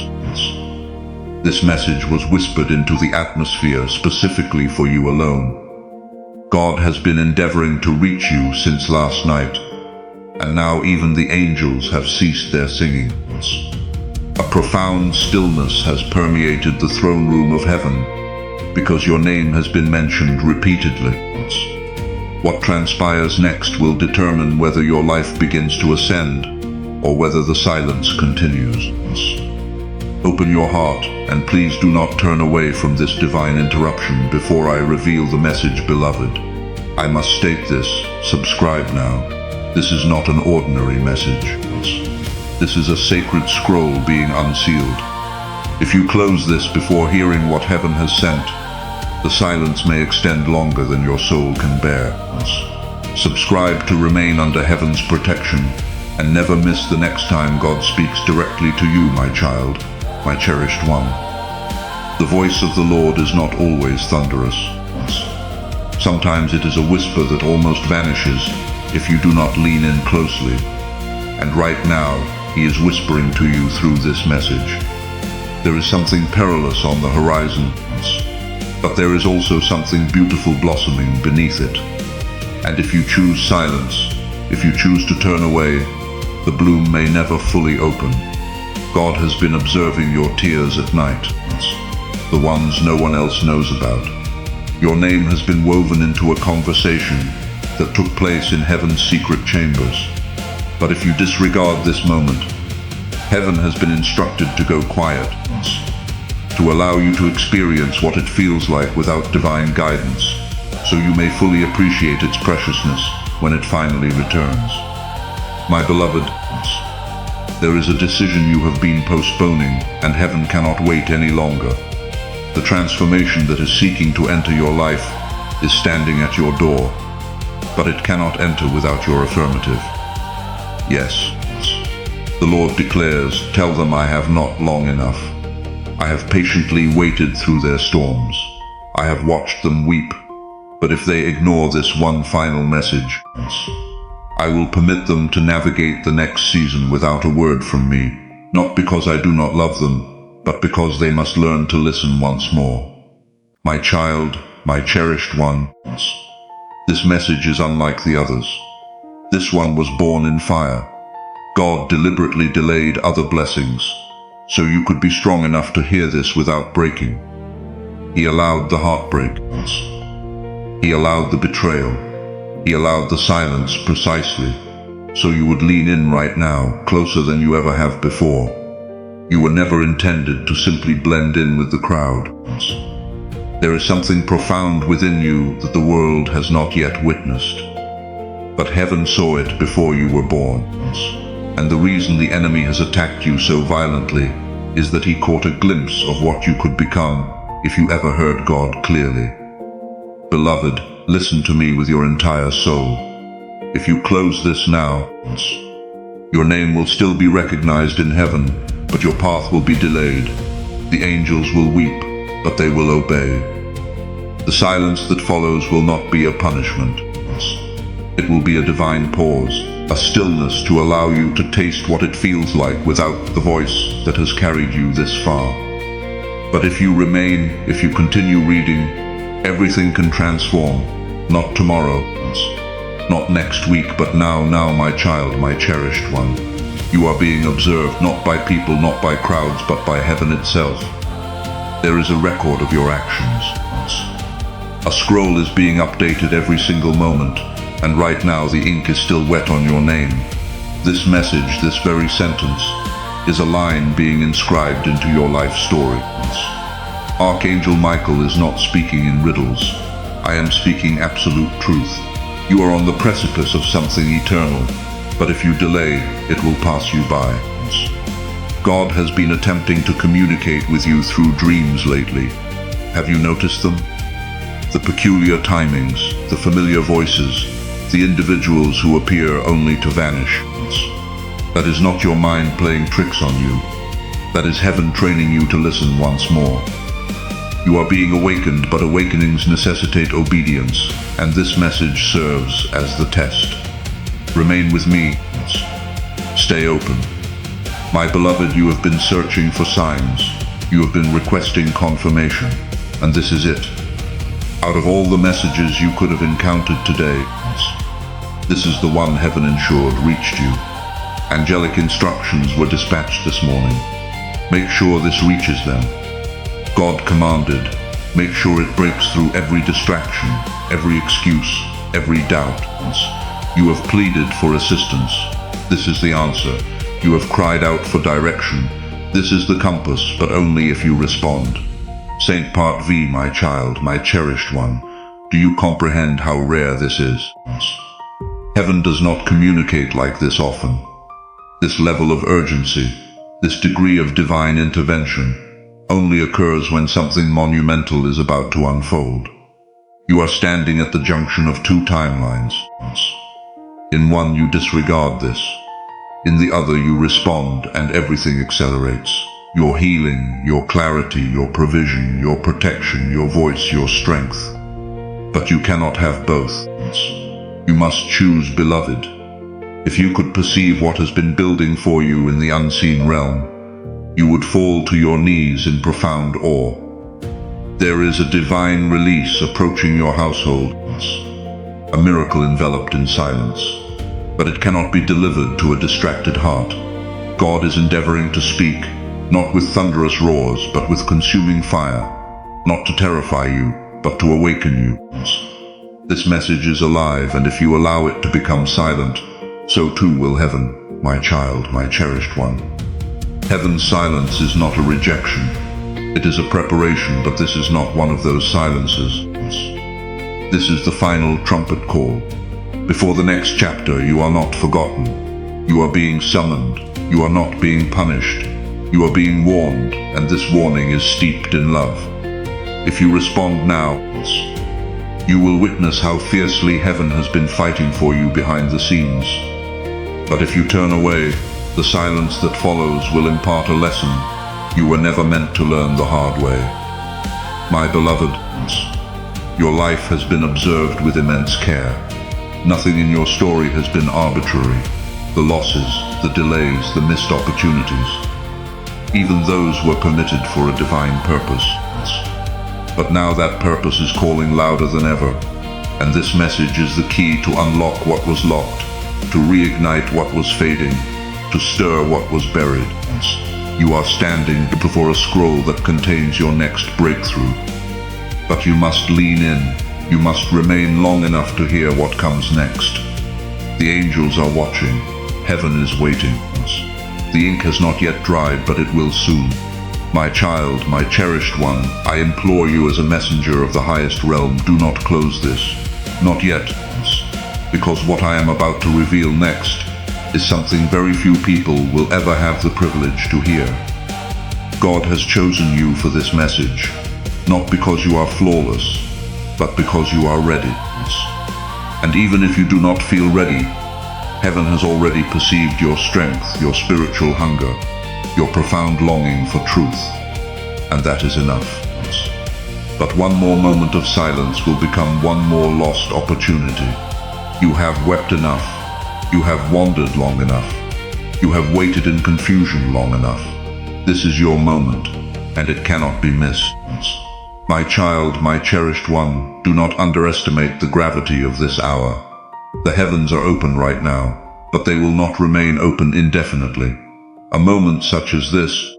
This message was whispered into the atmosphere specifically for you alone. God has been endeavoring to reach you since last night, and now even the angels have ceased their singing. A profound stillness has permeated the throne room of heaven, because your name has been mentioned repeatedly. What transpires next will determine whether your life begins to ascend, or whether the silence continues. Open your heart, and please do not turn away from this divine interruption before I reveal the message, beloved. I must state this. Subscribe now. This is not an ordinary message. This is a sacred scroll being unsealed. If you close this before hearing what heaven has sent, the silence may extend longer than your soul can bear. Subscribe to remain under heaven's protection and never miss the next time God speaks directly to you, my child, my cherished one. The voice of the Lord is not always thunderous. Sometimes it is a whisper that almost vanishes if you do not lean in closely. And right now, He is whispering to you through this message. There is something perilous on the horizon, but there is also something beautiful blossoming beneath it. And if you choose silence, if you choose to turn away, the bloom may never fully open. God has been observing your tears at night, the ones no one else knows about. Your name has been woven into a conversation that took place in heaven's secret chambers. But if you disregard this moment, heaven has been instructed to go quiet, to allow you to experience what it feels like without divine guidance, so you may fully appreciate its preciousness when it finally returns. My beloved, there is a decision you have been postponing, and heaven cannot wait any longer. The transformation that is seeking to enter your life is standing at your door, but it cannot enter without your affirmative. Yes, the Lord declares, tell them I have not long enough. I have patiently waited through their storms. I have watched them weep. But if they ignore this one final message, I will permit them to navigate the next season without a word from me, not because I do not love them, but because they must learn to listen once more. My child, my cherished one, this message is unlike the others. This one was born in fire. God deliberately delayed other blessings, so you could be strong enough to hear this without breaking. He allowed the heartbreak. He allowed the betrayal. He allowed the silence precisely, so you would lean in right now, closer than you ever have before. You were never intended to simply blend in with the crowd. There is something profound within you that the world has not yet witnessed. But heaven saw it before you were born. And the reason the enemy has attacked you so violently is that he caught a glimpse of what you could become if you ever heard God clearly. Beloved, listen to me with your entire soul. If you close this now, your name will still be recognized in heaven, but your path will be delayed. The angels will weep, but they will obey. The silence that follows will not be a punishment. It will be a divine pause, a stillness to allow you to taste what it feels like without the voice that has carried you this far. But if you remain, if you continue reading, everything can transform. Not tomorrow, not next week, but now, my child, my cherished one. You are being observed not by people, not by crowds, but by heaven itself. There is a record of your actions. A scroll is being updated every single moment, and right now the ink is still wet on your name. This message, this very sentence, is a line being inscribed into your life story. Archangel Michael is not speaking in riddles. I am speaking absolute truth. You are on the precipice of something eternal, but if you delay, it will pass you by. God has been attempting to communicate with you through dreams lately. Have you noticed them? The peculiar timings, the familiar voices, the individuals who appear only to vanish. That is not your mind playing tricks on you. That is heaven training you to listen once more. You are being awakened, but awakenings necessitate obedience, and this message serves as the test. Remain with me. Stay open. My beloved, you have been searching for signs. You have been requesting confirmation, and this is it. Out of all the messages you could have encountered today, this is the one heaven ensured reached you. Angelic instructions were dispatched this morning. Make sure this reaches them. God commanded, make sure it breaks through every distraction, every excuse, every doubt. You have pleaded for assistance. This is the answer. You have cried out for direction. This is the compass, but only if you respond. Saint Part V, my child, my cherished one. Do you comprehend how rare this is? Heaven does not communicate like this often. This level of urgency, this degree of divine intervention, only occurs when something monumental is about to unfold. You are standing at the junction of two timelines. In one you disregard this. In the other you respond and everything accelerates. Your healing, your clarity, your provision, your protection, your voice, your strength. But you cannot have both. You must choose, beloved. If you could perceive what has been building for you in the unseen realm, you would fall to your knees in profound awe. There is a divine release approaching your household, a miracle enveloped in silence, but it cannot be delivered to a distracted heart. God is endeavoring to speak, not with thunderous roars, but with consuming fire, not to terrify you, but to awaken you. This message is alive, and if you allow it to become silent, so too will heaven, my child, my cherished one. Heaven's silence is not a rejection. It is a preparation, but this is not one of those silences. This is the final trumpet call. Before the next chapter, you are not forgotten. You are being summoned. You are not being punished. You are being warned, and this warning is steeped in love. If you respond now, you will witness how fiercely heaven has been fighting for you behind the scenes. But if you turn away, the silence that follows will impart a lesson you were never meant to learn the hard way. My beloved, your life has been observed with immense care. Nothing in your story has been arbitrary. The losses, the delays, the missed opportunities, even those were permitted for a divine purpose. But now that purpose is calling louder than ever, and this message is the key to unlock what was locked, to reignite what was fading, to stir what was buried. You are standing before a scroll that contains your next breakthrough. But you must lean in. You must remain long enough to hear what comes next. The angels are watching. Heaven is waiting. The ink has not yet dried, but it will soon. My child, my cherished one, I implore you as a messenger of the highest realm, do not close this. Not yet. Because what I am about to reveal next is something very few people will ever have the privilege to hear. God has chosen you for this message, not because you are flawless, but because you are ready. And even if you do not feel ready, heaven has already perceived your strength, your spiritual hunger, your profound longing for truth, and that is enough. But one more moment of silence will become one more lost opportunity. You have wept enough. You have wandered long enough. You have waited in confusion long enough. This is your moment, and it cannot be missed. My child, my cherished one, do not underestimate the gravity of this hour. The heavens are open right now, but they will not remain open indefinitely. A moment such as this,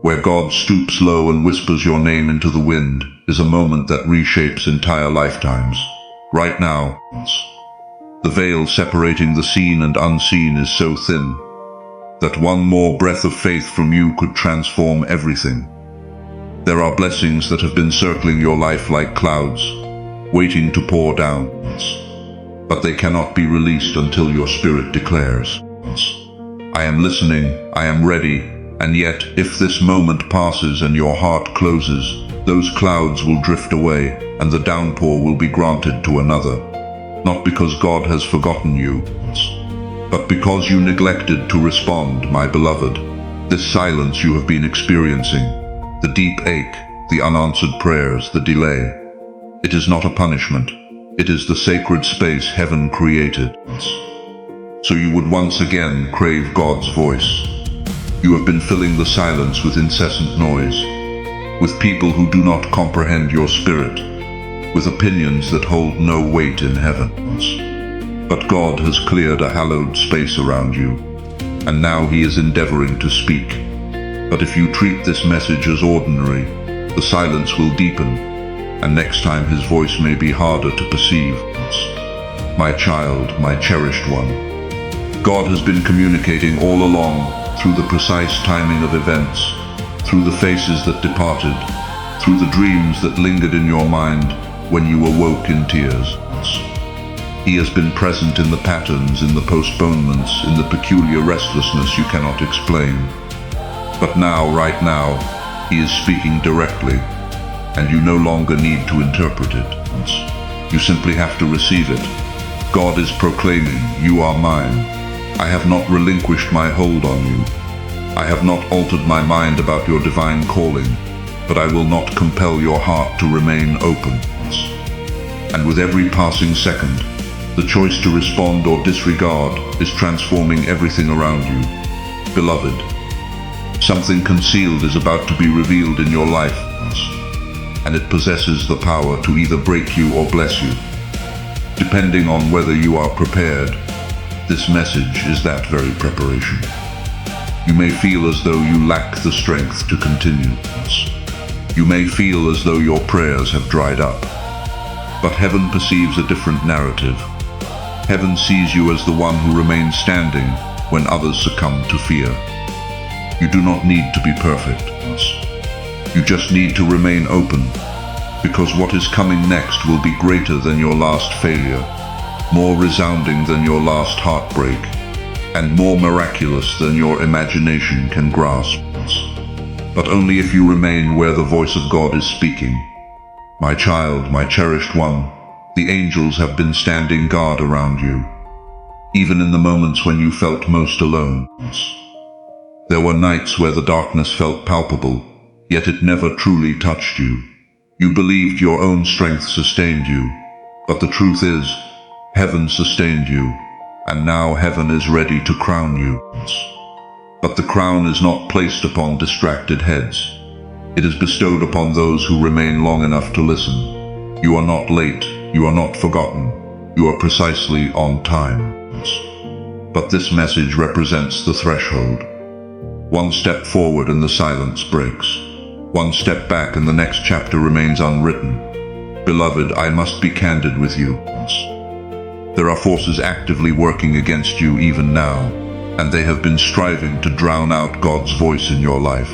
where God stoops low and whispers your name into the wind, is a moment that reshapes entire lifetimes. Right now, the veil separating the seen and unseen is so thin that one more breath of faith from you could transform everything. There are blessings that have been circling your life like clouds, waiting to pour down, but they cannot be released until your spirit declares, I am listening, I am ready, and yet, if this moment passes and your heart closes, those clouds will drift away, and the downpour will be granted to another. Not because God has forgotten you, but because you neglected to respond, my beloved. This silence you have been experiencing, the deep ache, the unanswered prayers, the delay, it is not a punishment. It is the sacred space heaven created. So you would once again crave God's voice. You have been filling the silence with incessant noise, with people who do not comprehend your spirit, with opinions that hold no weight in heaven. But God has cleared a hallowed space around you, and now He is endeavoring to speak. But if you treat this message as ordinary, the silence will deepen, and next time His voice may be harder to perceive. My child, my cherished one, God has been communicating all along through the precise timing of events, through the faces that departed, through the dreams that lingered in your mind, when you awoke in tears. He has been present in the patterns, in the postponements, in the peculiar restlessness you cannot explain. But now, right now, he is speaking directly, and you no longer need to interpret it. You simply have to receive it. God is proclaiming, "You are mine. I have not relinquished my hold on you. I have not altered my mind about your divine calling, but I will not compel your heart to remain open." And with every passing second, the choice to respond or disregard is transforming everything around you. Beloved, something concealed is about to be revealed in your life, and it possesses the power to either break you or bless you. Depending on whether you are prepared, this message is that very preparation. You may feel as though you lack the strength to continue. You may feel as though your prayers have dried up. But heaven perceives a different narrative. Heaven sees you as the one who remains standing when others succumb to fear. You do not need to be perfect. You just need to remain open, because what is coming next will be greater than your last failure, more resounding than your last heartbreak, and more miraculous than your imagination can grasp. But only if you remain where the voice of God is speaking. My child, my cherished one, the angels have been standing guard around you, even in the moments when you felt most alone. There were nights where the darkness felt palpable, yet it never truly touched you. You believed your own strength sustained you, but the truth is, heaven sustained you, and now heaven is ready to crown you. But the crown is not placed upon distracted heads. It is bestowed upon those who remain long enough to listen. You are not late, you are not forgotten, you are precisely on time. But this message represents the threshold. One step forward and the silence breaks. One step back and the next chapter remains unwritten. Beloved, I must be candid with you. There are forces actively working against you even now, and they have been striving to drown out God's voice in your life.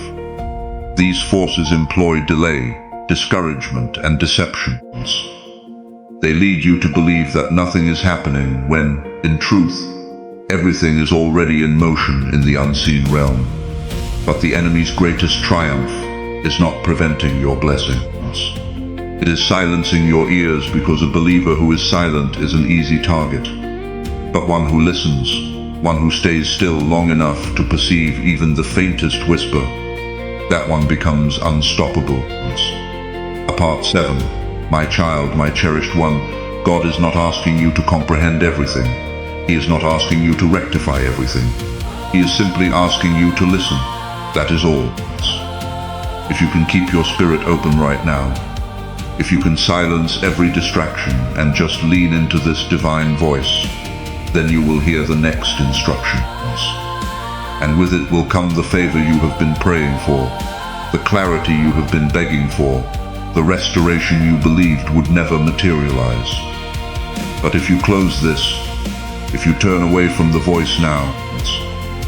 These forces employ delay, discouragement, and deception. They lead you to believe that nothing is happening when, in truth, everything is already in motion in the unseen realm. But the enemy's greatest triumph is not preventing your blessings. It is silencing your ears, because a believer who is silent is an easy target. But one who listens, one who stays still long enough to perceive even the faintest whisper, that one becomes unstoppable. Part 7. My child, my cherished one, God is not asking you to comprehend everything. He is not asking you to rectify everything. He is simply asking you to listen. That is all. If you can keep your spirit open right now, if you can silence every distraction and just lean into this divine voice, then you will hear the next instruction. And with it will come the favor you have been praying for, the clarity you have been begging for, the restoration you believed would never materialize. But if you close this, if you turn away from the voice now,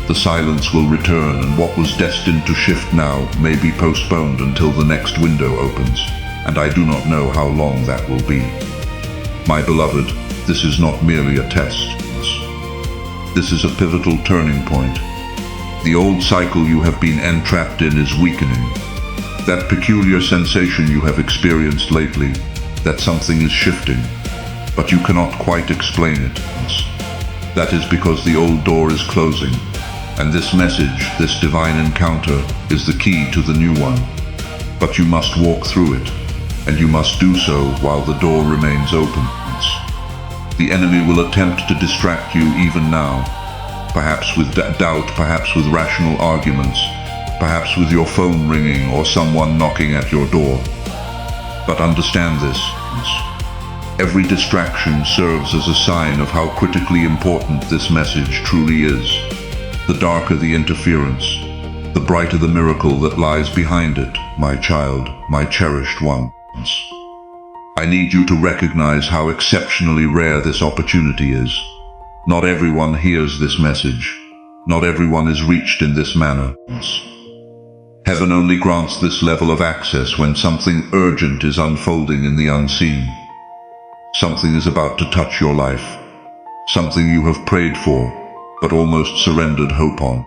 the silence will return, and what was destined to shift now may be postponed until the next window opens, and I do not know how long that will be. My beloved, this is not merely a test. This is a pivotal turning point. The old cycle you have been entrapped in is weakening. That peculiar sensation you have experienced lately, that something is shifting, but you cannot quite explain it. That is because the old door is closing, and this message, this divine encounter, is the key to the new one. But you must walk through it, and you must do so while the door remains open. The enemy will attempt to distract you even now, perhaps with doubt, perhaps with rational arguments, perhaps with your phone ringing or someone knocking at your door. But understand this. Every distraction serves as a sign of how critically important this message truly is. The darker the interference, the brighter the miracle that lies behind it, my child, my cherished one. I need you to recognize how exceptionally rare this opportunity is. Not everyone hears this message. Not everyone is reached in this manner. Heaven only grants this level of access when something urgent is unfolding in the unseen. Something is about to touch your life. Something you have prayed for, but almost surrendered hope on.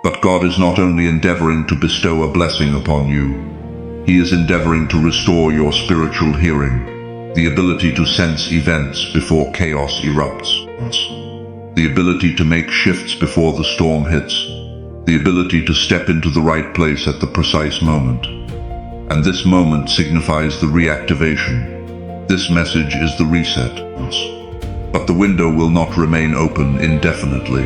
But God is not only endeavoring to bestow a blessing upon you, He is endeavoring to restore your spiritual hearing, the ability to sense events before chaos erupts, the ability to make shifts before the storm hits, the ability to step into the right place at the precise moment. And this moment signifies the reactivation. This message is the reset. But the window will not remain open indefinitely.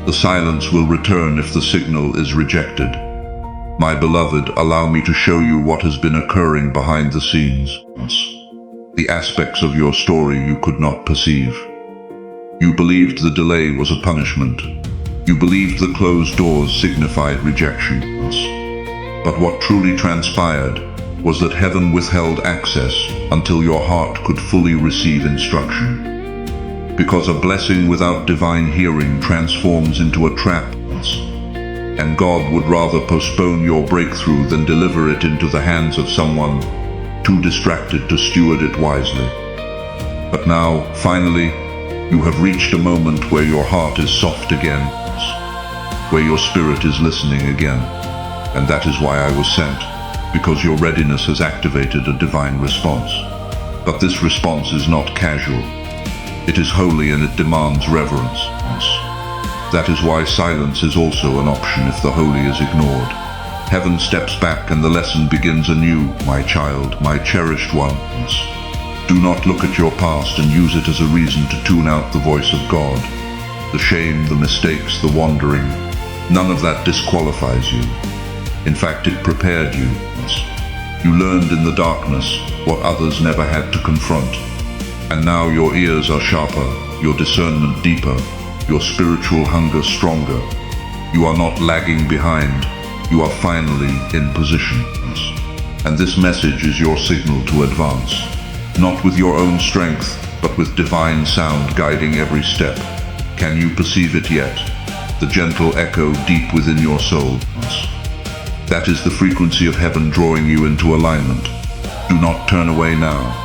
The silence will return if the signal is rejected. My beloved, allow me to show you what has been occurring behind the scenes. The aspects of your story you could not perceive. You believed the delay was a punishment. You believed the closed doors signified rejection. But what truly transpired was that heaven withheld access until your heart could fully receive instruction. Because a blessing without divine hearing transforms into a trap, and God would rather postpone your breakthrough than deliver it into the hands of someone too distracted to steward it wisely. But now, finally, you have reached a moment where your heart is soft again, where your spirit is listening again. And that is why I was sent, because your readiness has activated a divine response. But this response is not casual. It is holy and it demands reverence. That is why silence is also an option if the holy is ignored. Heaven steps back and the lesson begins anew, my child, my cherished one. Do not look at your past and use it as a reason to tune out the voice of God. The shame, the mistakes, the wandering, none of that disqualifies you. In fact, it prepared you. You learned in the darkness what others never had to confront. And now your ears are sharper, your discernment deeper, your spiritual hunger stronger. You are not lagging behind, you are finally in position. And this message is your signal to advance, not with your own strength, but with divine sound guiding every step. Can you perceive it yet? The gentle echo deep within your soul. That is the frequency of heaven drawing you into alignment. Do not turn away now.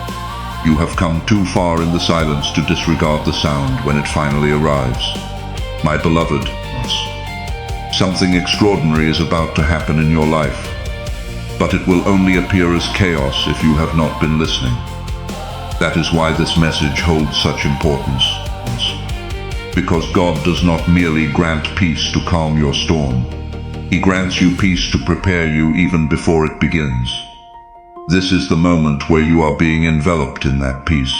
You have come too far in the silence to disregard the sound when it finally arrives. My beloved, something extraordinary is about to happen in your life, but it will only appear as chaos if you have not been listening. That is why this message holds such importance. Because God does not merely grant peace to calm your storm. He grants you peace to prepare you even before it begins. This is the moment where you are being enveloped in that peace.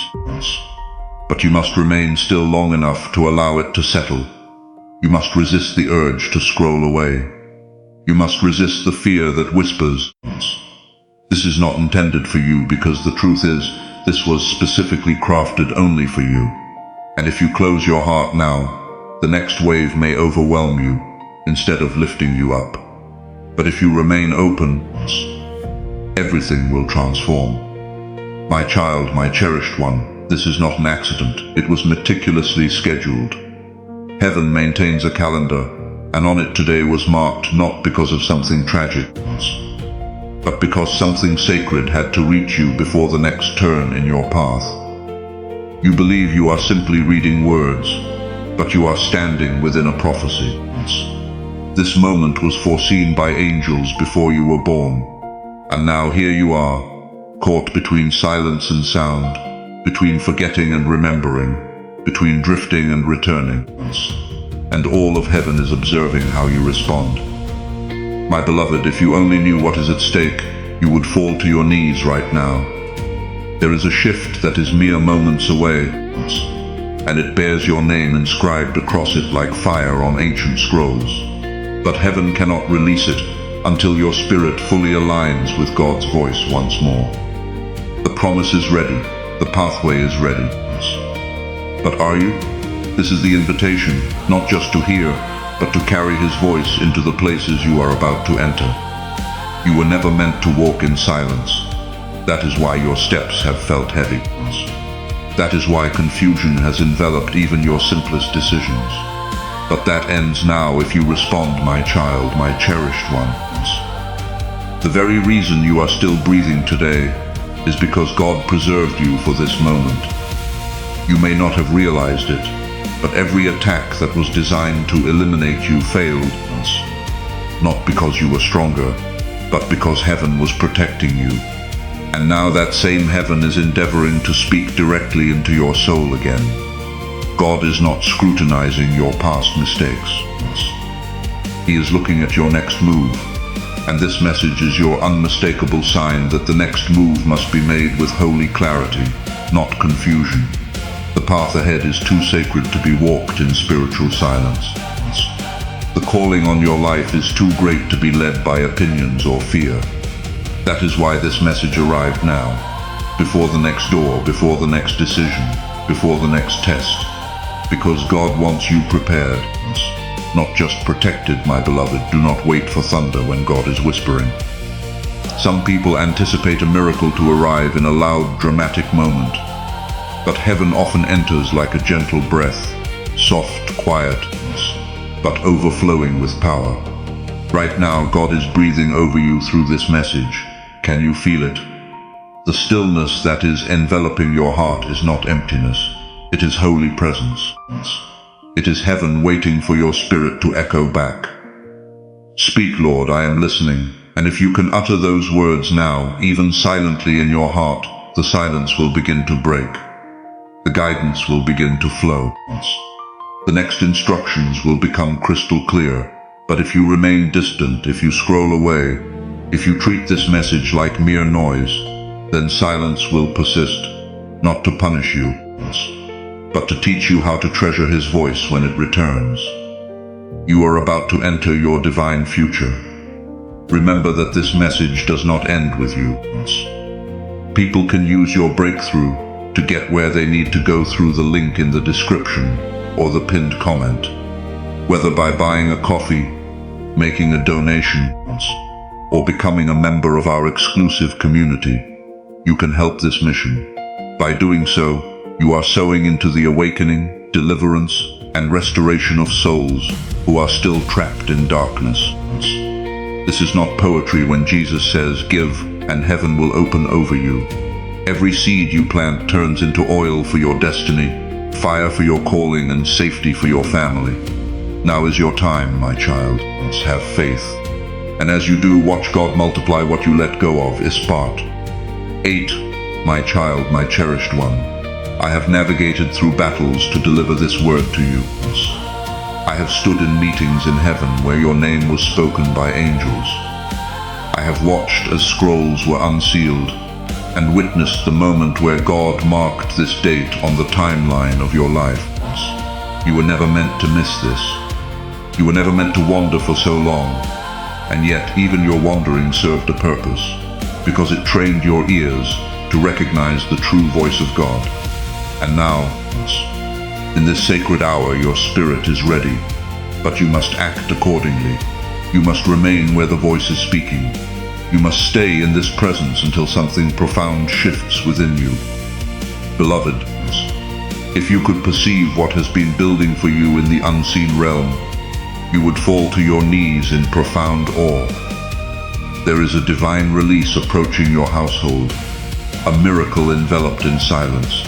But you must remain still long enough to allow it to settle. You must resist the urge to scroll away. You must resist the fear that whispers, "This is not intended for you," because the truth is, this was specifically crafted only for you. And if you close your heart now, the next wave may overwhelm you instead of lifting you up. But if you remain open, everything will transform. My child, my cherished one, this is not an accident. It was meticulously scheduled. Heaven maintains a calendar, and on it today was marked not because of something tragic, but because something sacred had to reach you before the next turn in your path. You believe you are simply reading words, but you are standing within a prophecy. This moment was foreseen by angels before you were born. And now here you are, caught between silence and sound, between forgetting and remembering, between drifting and returning. And all of heaven is observing how you respond. My beloved, if you only knew what is at stake, you would fall to your knees right now. There is a shift that is mere moments away, and it bears your name inscribed across it like fire on ancient scrolls. But heaven cannot release it until your spirit fully aligns with God's voice once more. The promise is ready, the pathway is ready. But are you? This is the invitation, not just to hear, but to carry His voice into the places you are about to enter. You were never meant to walk in silence. That is why your steps have felt heavy. That is why confusion has enveloped even your simplest decisions. But that ends now if you respond, my child, my cherished ones. The very reason you are still breathing today is because God preserved you for this moment. You may not have realized it, but every attack that was designed to eliminate you failed. Not because you were stronger, but because heaven was protecting you. And now that same heaven is endeavoring to speak directly into your soul again. God is not scrutinizing your past mistakes. He is looking at your next move. And this message is your unmistakable sign that the next move must be made with holy clarity, not confusion. The path ahead is too sacred to be walked in spiritual silence. The calling on your life is too great to be led by opinions or fear. That is why this message arrived now, before the next door, before the next decision, before the next test. Because God wants you prepared, not just protected, my beloved. Do not wait for thunder when God is whispering. Some people anticipate a miracle to arrive in a loud, dramatic moment. But heaven often enters like a gentle breath, soft, quiet, but overflowing with power. Right now, God is breathing over you through this message. Can you feel it? The stillness that is enveloping your heart is not emptiness. It is holy presence. It is heaven waiting for your spirit to echo back. Speak, Lord, I am listening. And if you can utter those words now, even silently in your heart, the silence will begin to break. The guidance will begin to flow. The next instructions will become crystal clear. But if you remain distant, if you scroll away, if you treat this message like mere noise, then silence will persist, not to punish you, but to teach you how to treasure His voice when it returns. You are about to enter your divine future. Remember that this message does not end with you. People can use your breakthrough to get where they need to go through the link in the description or the pinned comment. Whether by buying a coffee, making a donation, or becoming a member of our exclusive community, you can help this mission. By doing so, you are sowing into the awakening, deliverance, and restoration of souls who are still trapped in darkness. This is not poetry when Jesus says, "Give, and heaven will open over you." Every seed you plant turns into oil for your destiny, fire for your calling, and safety for your family. Now is your time, my child. Have faith. And as you do, watch God multiply what you let go of. Ispat 8. My child, my cherished one, I have navigated through battles to deliver this word to you. I have stood in meetings in heaven where your name was spoken by angels. I have watched as scrolls were unsealed and witnessed the moment where God marked this date on the timeline of your life. You were never meant to miss this. You were never meant to wander for so long, and yet even your wandering served a purpose, because it trained your ears to recognize the true voice of God. And now, in this sacred hour, your spirit is ready, but you must act accordingly. You must remain where the voice is speaking. You must stay in this presence until something profound shifts within you. Beloved, if you could perceive what has been building for you in the unseen realm, you would fall to your knees in profound awe. There is a divine release approaching your household, a miracle enveloped in silence,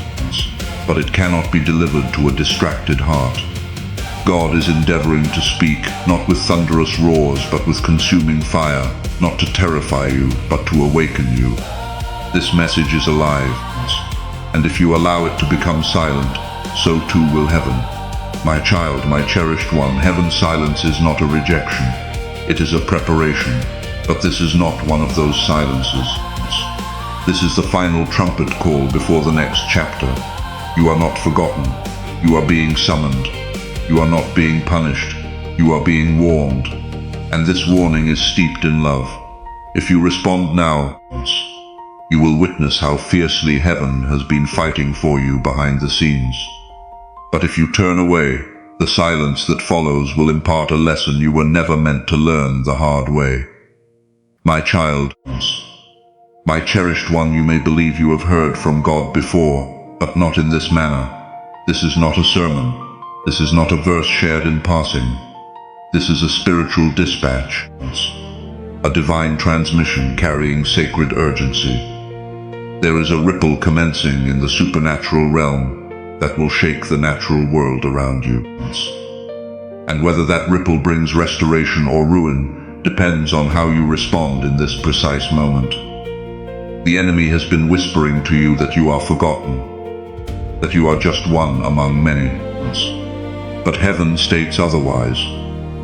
but it cannot be delivered to a distracted heart. God is endeavoring to speak, not with thunderous roars, but with consuming fire, not to terrify you, but to awaken you. This message is alive, and if you allow it to become silent, so too will heaven. My child, my cherished one, heaven's silence is not a rejection. It is a preparation, but this is not one of those silences. This is the final trumpet call before the next chapter. You are not forgotten. You are being summoned. You are not being punished. You are being warned. And this warning is steeped in love. If you respond now, you will witness how fiercely heaven has been fighting for you behind the scenes. But if you turn away, the silence that follows will impart a lesson you were never meant to learn the hard way. My child, my cherished one, you may believe you have heard from God before, but not in this manner. This is not a sermon. This is not a verse shared in passing. This is a spiritual dispatch, a divine transmission carrying sacred urgency. There is a ripple commencing in the supernatural realm that will shake the natural world around you. And whether that ripple brings restoration or ruin depends on how you respond in this precise moment. The enemy has been whispering to you that you are forgotten, that you are just one among many. But heaven states otherwise.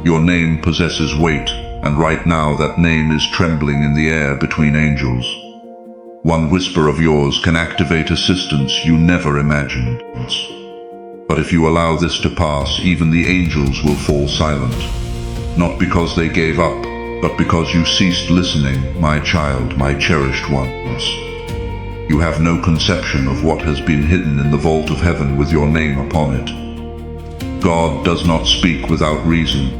Your name possesses weight, and right now that name is trembling in the air between angels. One whisper of yours can activate assistance you never imagined. But if you allow this to pass, even the angels will fall silent. Not because they gave up, but because you ceased listening, my child, my cherished ones. You have no conception of what has been hidden in the vault of heaven with your name upon it. God does not speak without reason,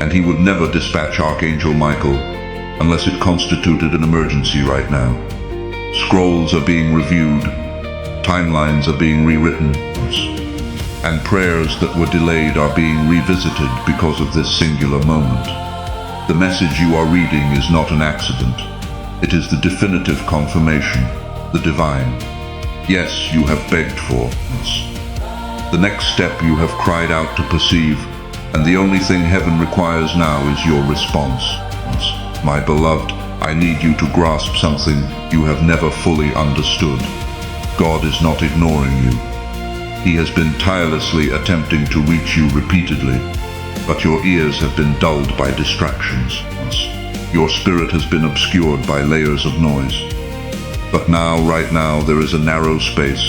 and he would never dispatch Archangel Michael unless it constituted an emergency right now. Scrolls are being reviewed, timelines are being rewritten, and prayers that were delayed are being revisited because of this singular moment. The message you are reading is not an accident. It is the definitive confirmation, the divine. Yes, you have begged for this. The next step you have cried out to perceive, and the only thing heaven requires now is your response. My beloved, I need you to grasp something you have never fully understood. God is not ignoring you. He has been tirelessly attempting to reach you repeatedly, but your ears have been dulled by distractions. Your spirit has been obscured by layers of noise. But now, right now, there is a narrow space,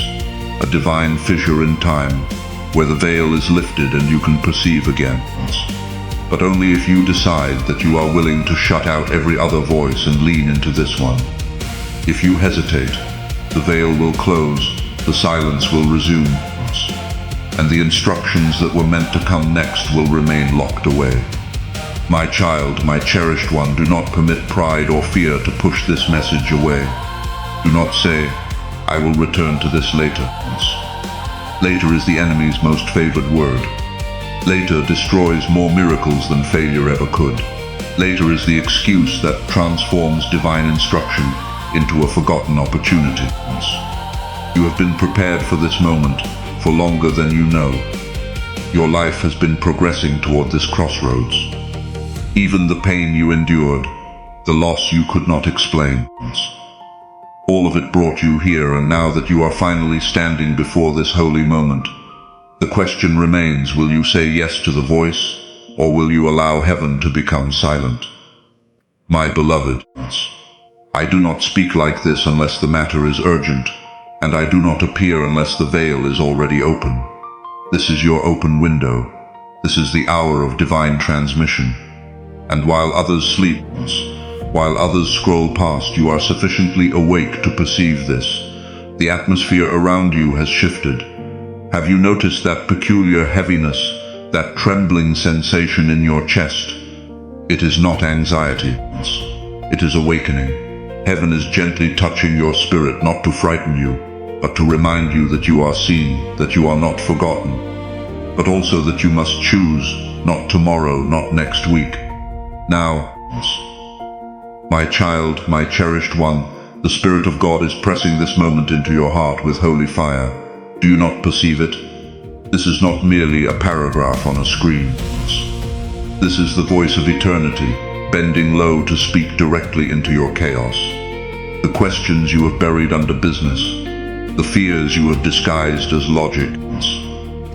a divine fissure in time, where the veil is lifted and you can perceive again. But only if you decide that you are willing to shut out every other voice and lean into this one. If you hesitate, the veil will close, the silence will resume, and the instructions that were meant to come next will remain locked away. My child, my cherished one, do not permit pride or fear to push this message away. Do not say, I will return to this later. Later is the enemy's most favored word. Later destroys more miracles than failure ever could. Later is the excuse that transforms divine instruction into a forgotten opportunity. You have been prepared for this moment for longer than you know. Your life has been progressing toward this crossroads. Even the pain you endured, the loss you could not explain, all of it brought you here, and now that you are finally standing before this holy moment, the question remains, will you say yes to the voice, or will you allow heaven to become silent? My beloved, I do not speak like this unless the matter is urgent, and I do not appear unless the veil is already open. This is your open window. This is the hour of divine transmission. And while others sleep, while others scroll past, you are sufficiently awake to perceive this. The atmosphere around you has shifted. Have you noticed that peculiar heaviness, that trembling sensation in your chest? It is not anxiety. It is awakening. Heaven is gently touching your spirit, not to frighten you, but to remind you that you are seen, that you are not forgotten, but also that you must choose, not tomorrow, not next week. Now, my child, my cherished one, the Spirit of God is pressing this moment into your heart with holy fire. Do you not perceive it? This is not merely a paragraph on a screen. This is the voice of eternity, bending low to speak directly into your chaos. The questions you have buried under business, the fears you have disguised as logic,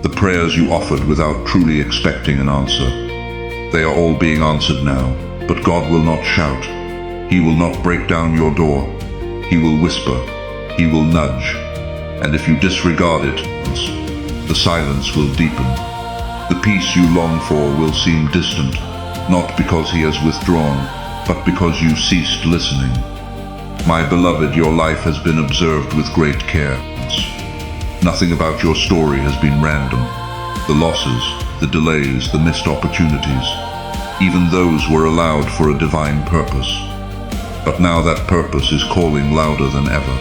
the prayers you offered without truly expecting an answer. They are all being answered now, but God will not shout. He will not break down your door. He will whisper. He will nudge. And if you disregard it, the silence will deepen. The peace you long for will seem distant, not because he has withdrawn, but because you ceased listening. My beloved, your life has been observed with great care. Nothing about your story has been random. The losses, the delays, the missed opportunities, even those were allowed for a divine purpose. But now that purpose is calling louder than ever.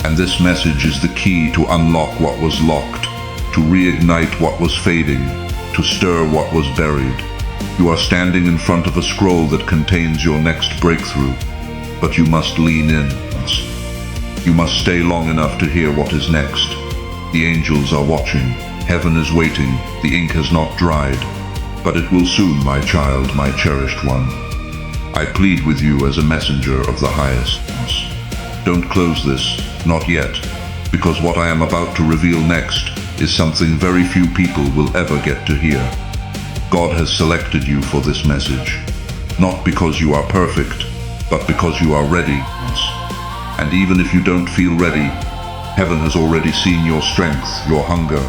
And this message is the key to unlock what was locked, to reignite what was fading, to stir what was buried. You are standing in front of a scroll that contains your next breakthrough, but you must lean in. You must stay long enough to hear what is next. The angels are watching. Heaven is waiting. The ink has not dried. But it will soon, my child, my cherished one. I plead with you as a messenger of the highest. Don't close this, not yet, because what I am about to reveal next is something very few people will ever get to hear. God has selected you for this message, not because you are perfect, but because you are ready. And even if you don't feel ready, heaven has already seen your strength, your hunger,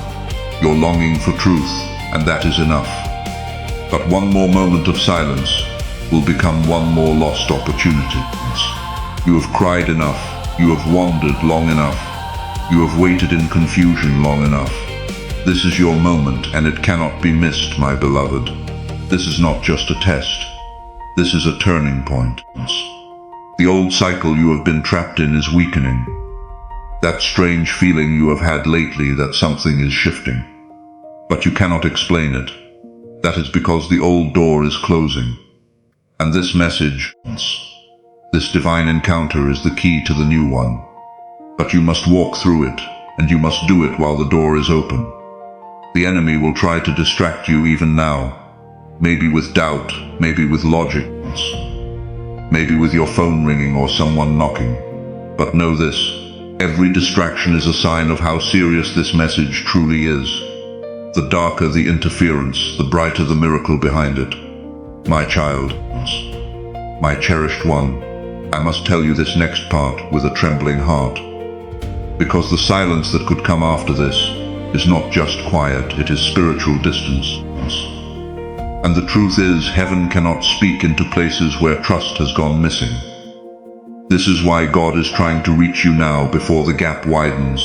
your longing for truth, and that is enough. But one more moment of silence will become one more lost opportunity. You have cried enough, you have wandered long enough, you have waited in confusion long enough. This is your moment, and it cannot be missed, my beloved. This is not just a test. This is a turning point. The old cycle you have been trapped in is weakening. That strange feeling you have had lately that something is shifting. But you cannot explain it. That is because the old door is closing. And this message, this divine encounter is the key to the new one. But you must walk through it, and you must do it while the door is open. The enemy will try to distract you even now, maybe with doubt, maybe with logic, maybe with your phone ringing or someone knocking. But know this, every distraction is a sign of how serious this message truly is. The darker the interference, the brighter the miracle behind it. My child, my cherished one, I must tell you this next part with a trembling heart. Because the silence that could come after this is not just quiet, it is spiritual distance. And the truth is, heaven cannot speak into places where trust has gone missing. This is why God is trying to reach you now before the gap widens,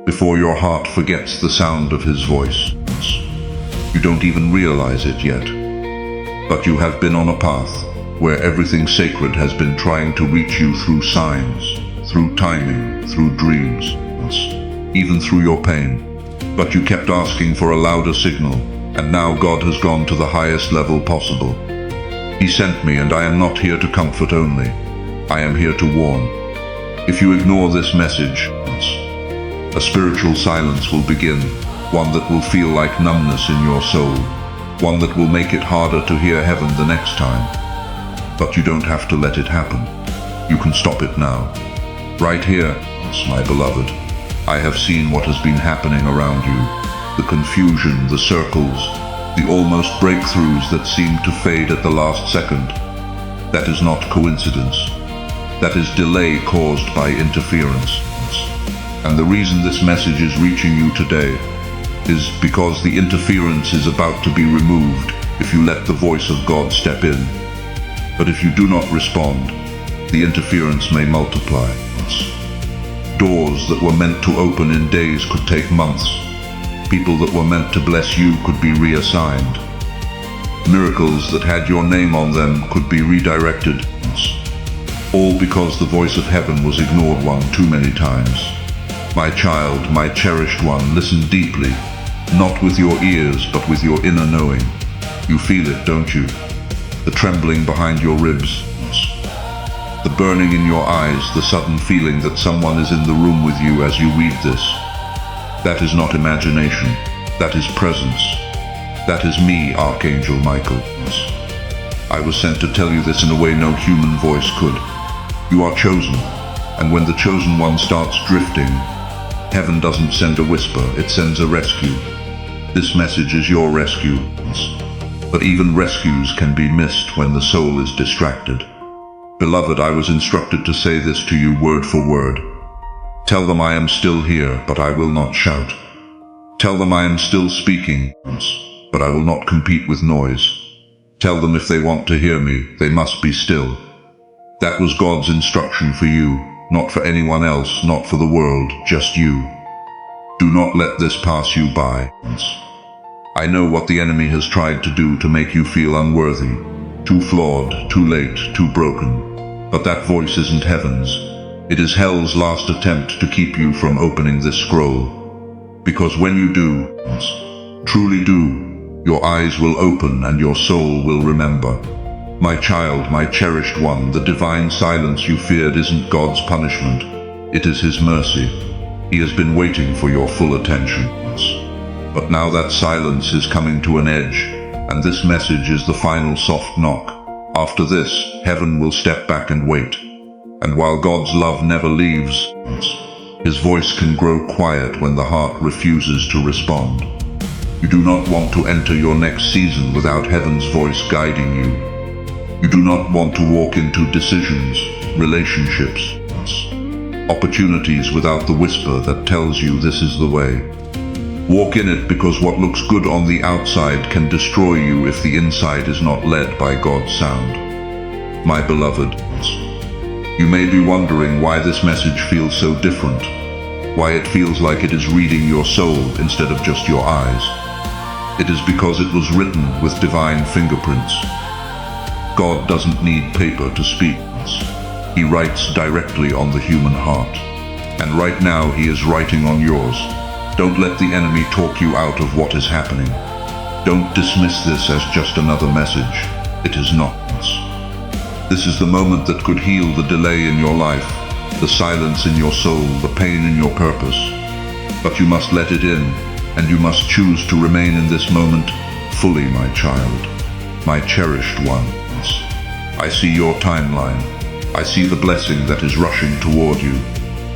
before your heart forgets the sound of His voice. You don't even realize it yet, but you have been on a path where everything sacred has been trying to reach you through signs, through timing, through dreams, even through your pain. But you kept asking for a louder signal, and now God has gone to the highest level possible. He sent me, and I am not here to comfort only. I am here to warn. If you ignore this message, a spiritual silence will begin, one that will feel like numbness in your soul, one that will make it harder to hear heaven the next time. But you don't have to let it happen. You can stop it now. Right here, my beloved. I have seen what has been happening around you. The confusion, the circles, the almost breakthroughs that seem to fade at the last second. That is not coincidence. That is delay caused by interference. And the reason this message is reaching you today is because the interference is about to be removed if you let the voice of God step in. But if you do not respond, the interference may multiply. Doors that were meant to open in days could take months. People that were meant to bless you could be reassigned. Miracles that had your name on them could be redirected. All because the voice of heaven was ignored one too many times. My child, my cherished one, listen deeply, not with your ears, but with your inner knowing. You feel it, don't you? The trembling behind your ribs, the burning in your eyes, the sudden feeling that someone is in the room with you as you read this. That is not imagination, that is presence. That is me, Archangel Michael. I was sent to tell you this in a way no human voice could. You are chosen, and when the chosen one starts drifting, heaven doesn't send a whisper, it sends a rescue. This message is your rescue. But even rescues can be missed when the soul is distracted. Beloved, I was instructed to say this to you word for word. Tell them I am still here, but I will not shout. Tell them I am still speaking, but I will not compete with noise. Tell them if they want to hear me, they must be still. That was God's instruction for you, not for anyone else, not for the world, just you. Do not let this pass you by. I know what the enemy has tried to do to make you feel unworthy, too flawed, too late, too broken. But that voice isn't heaven's. It is hell's last attempt to keep you from opening this scroll. Because when you do, truly do, your eyes will open and your soul will remember. My child, my cherished one, the divine silence you feared isn't God's punishment. It is His mercy. He has been waiting for your full attention. But now that silence is coming to an edge, and this message is the final soft knock. After this, heaven will step back and wait. And while God's love never leaves, His voice can grow quiet when the heart refuses to respond. You do not want to enter your next season without heaven's voice guiding you. You do not want to walk into decisions, relationships, opportunities without the whisper that tells you this is the way. Walk in it, because what looks good on the outside can destroy you if the inside is not led by God's sound. My beloved, you may be wondering why this message feels so different, why it feels like it is reading your soul instead of just your eyes. It is because it was written with divine fingerprints. God doesn't need paper to speak. He writes directly on the human heart. And right now He is writing on yours. Don't let the enemy talk you out of what is happening. Don't dismiss this as just another message. It is not. This is the moment that could heal the delay in your life, the silence in your soul, the pain in your purpose. But you must let it in, and you must choose to remain in this moment fully, my child, my cherished one. I see your timeline. I see the blessing that is rushing toward you.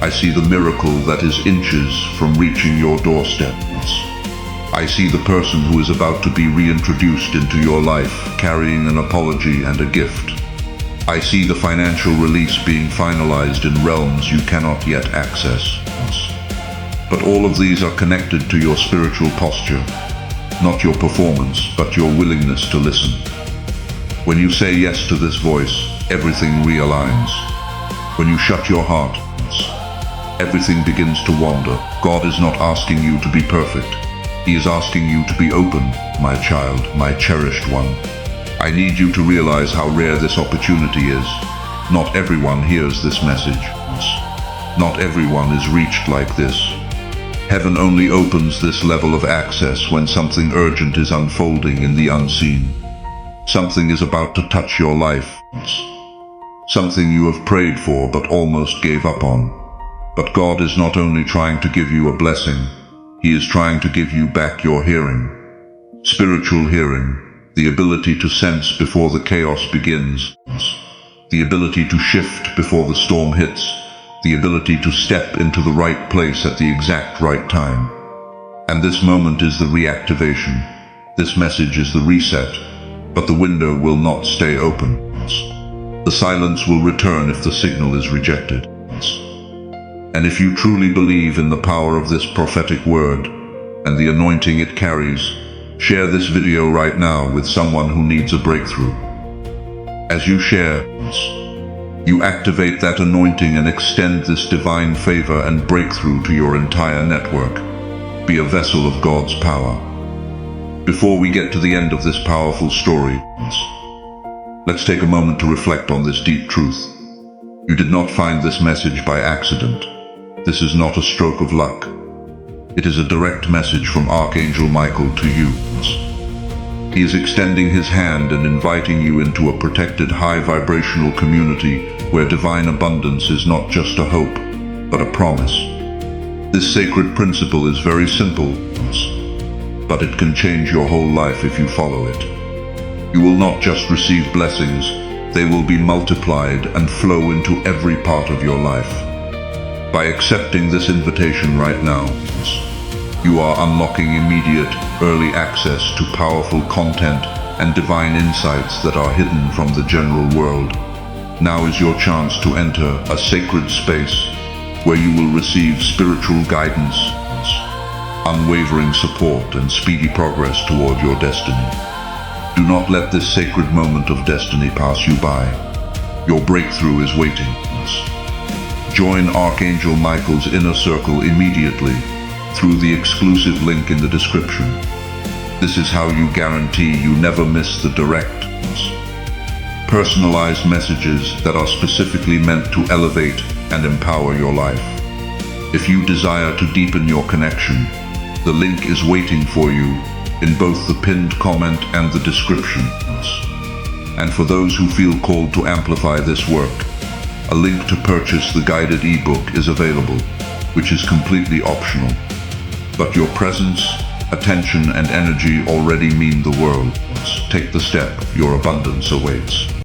I see the miracle that is inches from reaching your doorstep. I see the person who is about to be reintroduced into your life, carrying an apology and a gift. I see the financial release being finalized in realms you cannot yet access. But all of these are connected to your spiritual posture, not your performance, but your willingness to listen. When you say yes to this voice, everything realigns. When you shut your heart, everything begins to wander. God is not asking you to be perfect. He is asking you to be open, my child, my cherished one. I need you to realize how rare this opportunity is. Not everyone hears this message. Not everyone is reached like this. Heaven only opens this level of access when something urgent is unfolding in the unseen. Something is about to touch your life. Something you have prayed for but almost gave up on. But God is not only trying to give you a blessing, He is trying to give you back your hearing. Spiritual hearing, the ability to sense before the chaos begins, the ability to shift before the storm hits, the ability to step into the right place at the exact right time. And this moment is the reactivation. This message is the reset, but the window will not stay open. The silence will return if the signal is rejected. And if you truly believe in the power of this prophetic word and the anointing it carries, share this video right now with someone who needs a breakthrough. As you share, you activate that anointing and extend this divine favor and breakthrough to your entire network. Be a vessel of God's power. Before we get to the end of this powerful story, let's take a moment to reflect on this deep truth. You did not find this message by accident. This is not a stroke of luck. It is a direct message from Archangel Michael to you. He is extending his hand and inviting you into a protected high vibrational community where divine abundance is not just a hope, but a promise. This sacred principle is very simple, but it can change your whole life if you follow it. You will not just receive blessings, they will be multiplied and flow into every part of your life. By accepting this invitation right now, you are unlocking immediate, early access to powerful content and divine insights that are hidden from the general world. Now is your chance to enter a sacred space where you will receive spiritual guidance, unwavering support, and speedy progress toward your destiny. Do not let this sacred moment of destiny pass you by. Your breakthrough is waiting. Join Archangel Michael's inner circle immediately through the exclusive link in the description. This is how you guarantee you never miss the direct, personalized messages that are specifically meant to elevate and empower your life. If you desire to deepen your connection, The link is waiting for you in both the pinned comment and the description. And for those who feel called to amplify this work, a link to purchase the guided ebook is available, which is completely optional. But your presence, attention, and energy already mean the world. Take the step, your abundance awaits.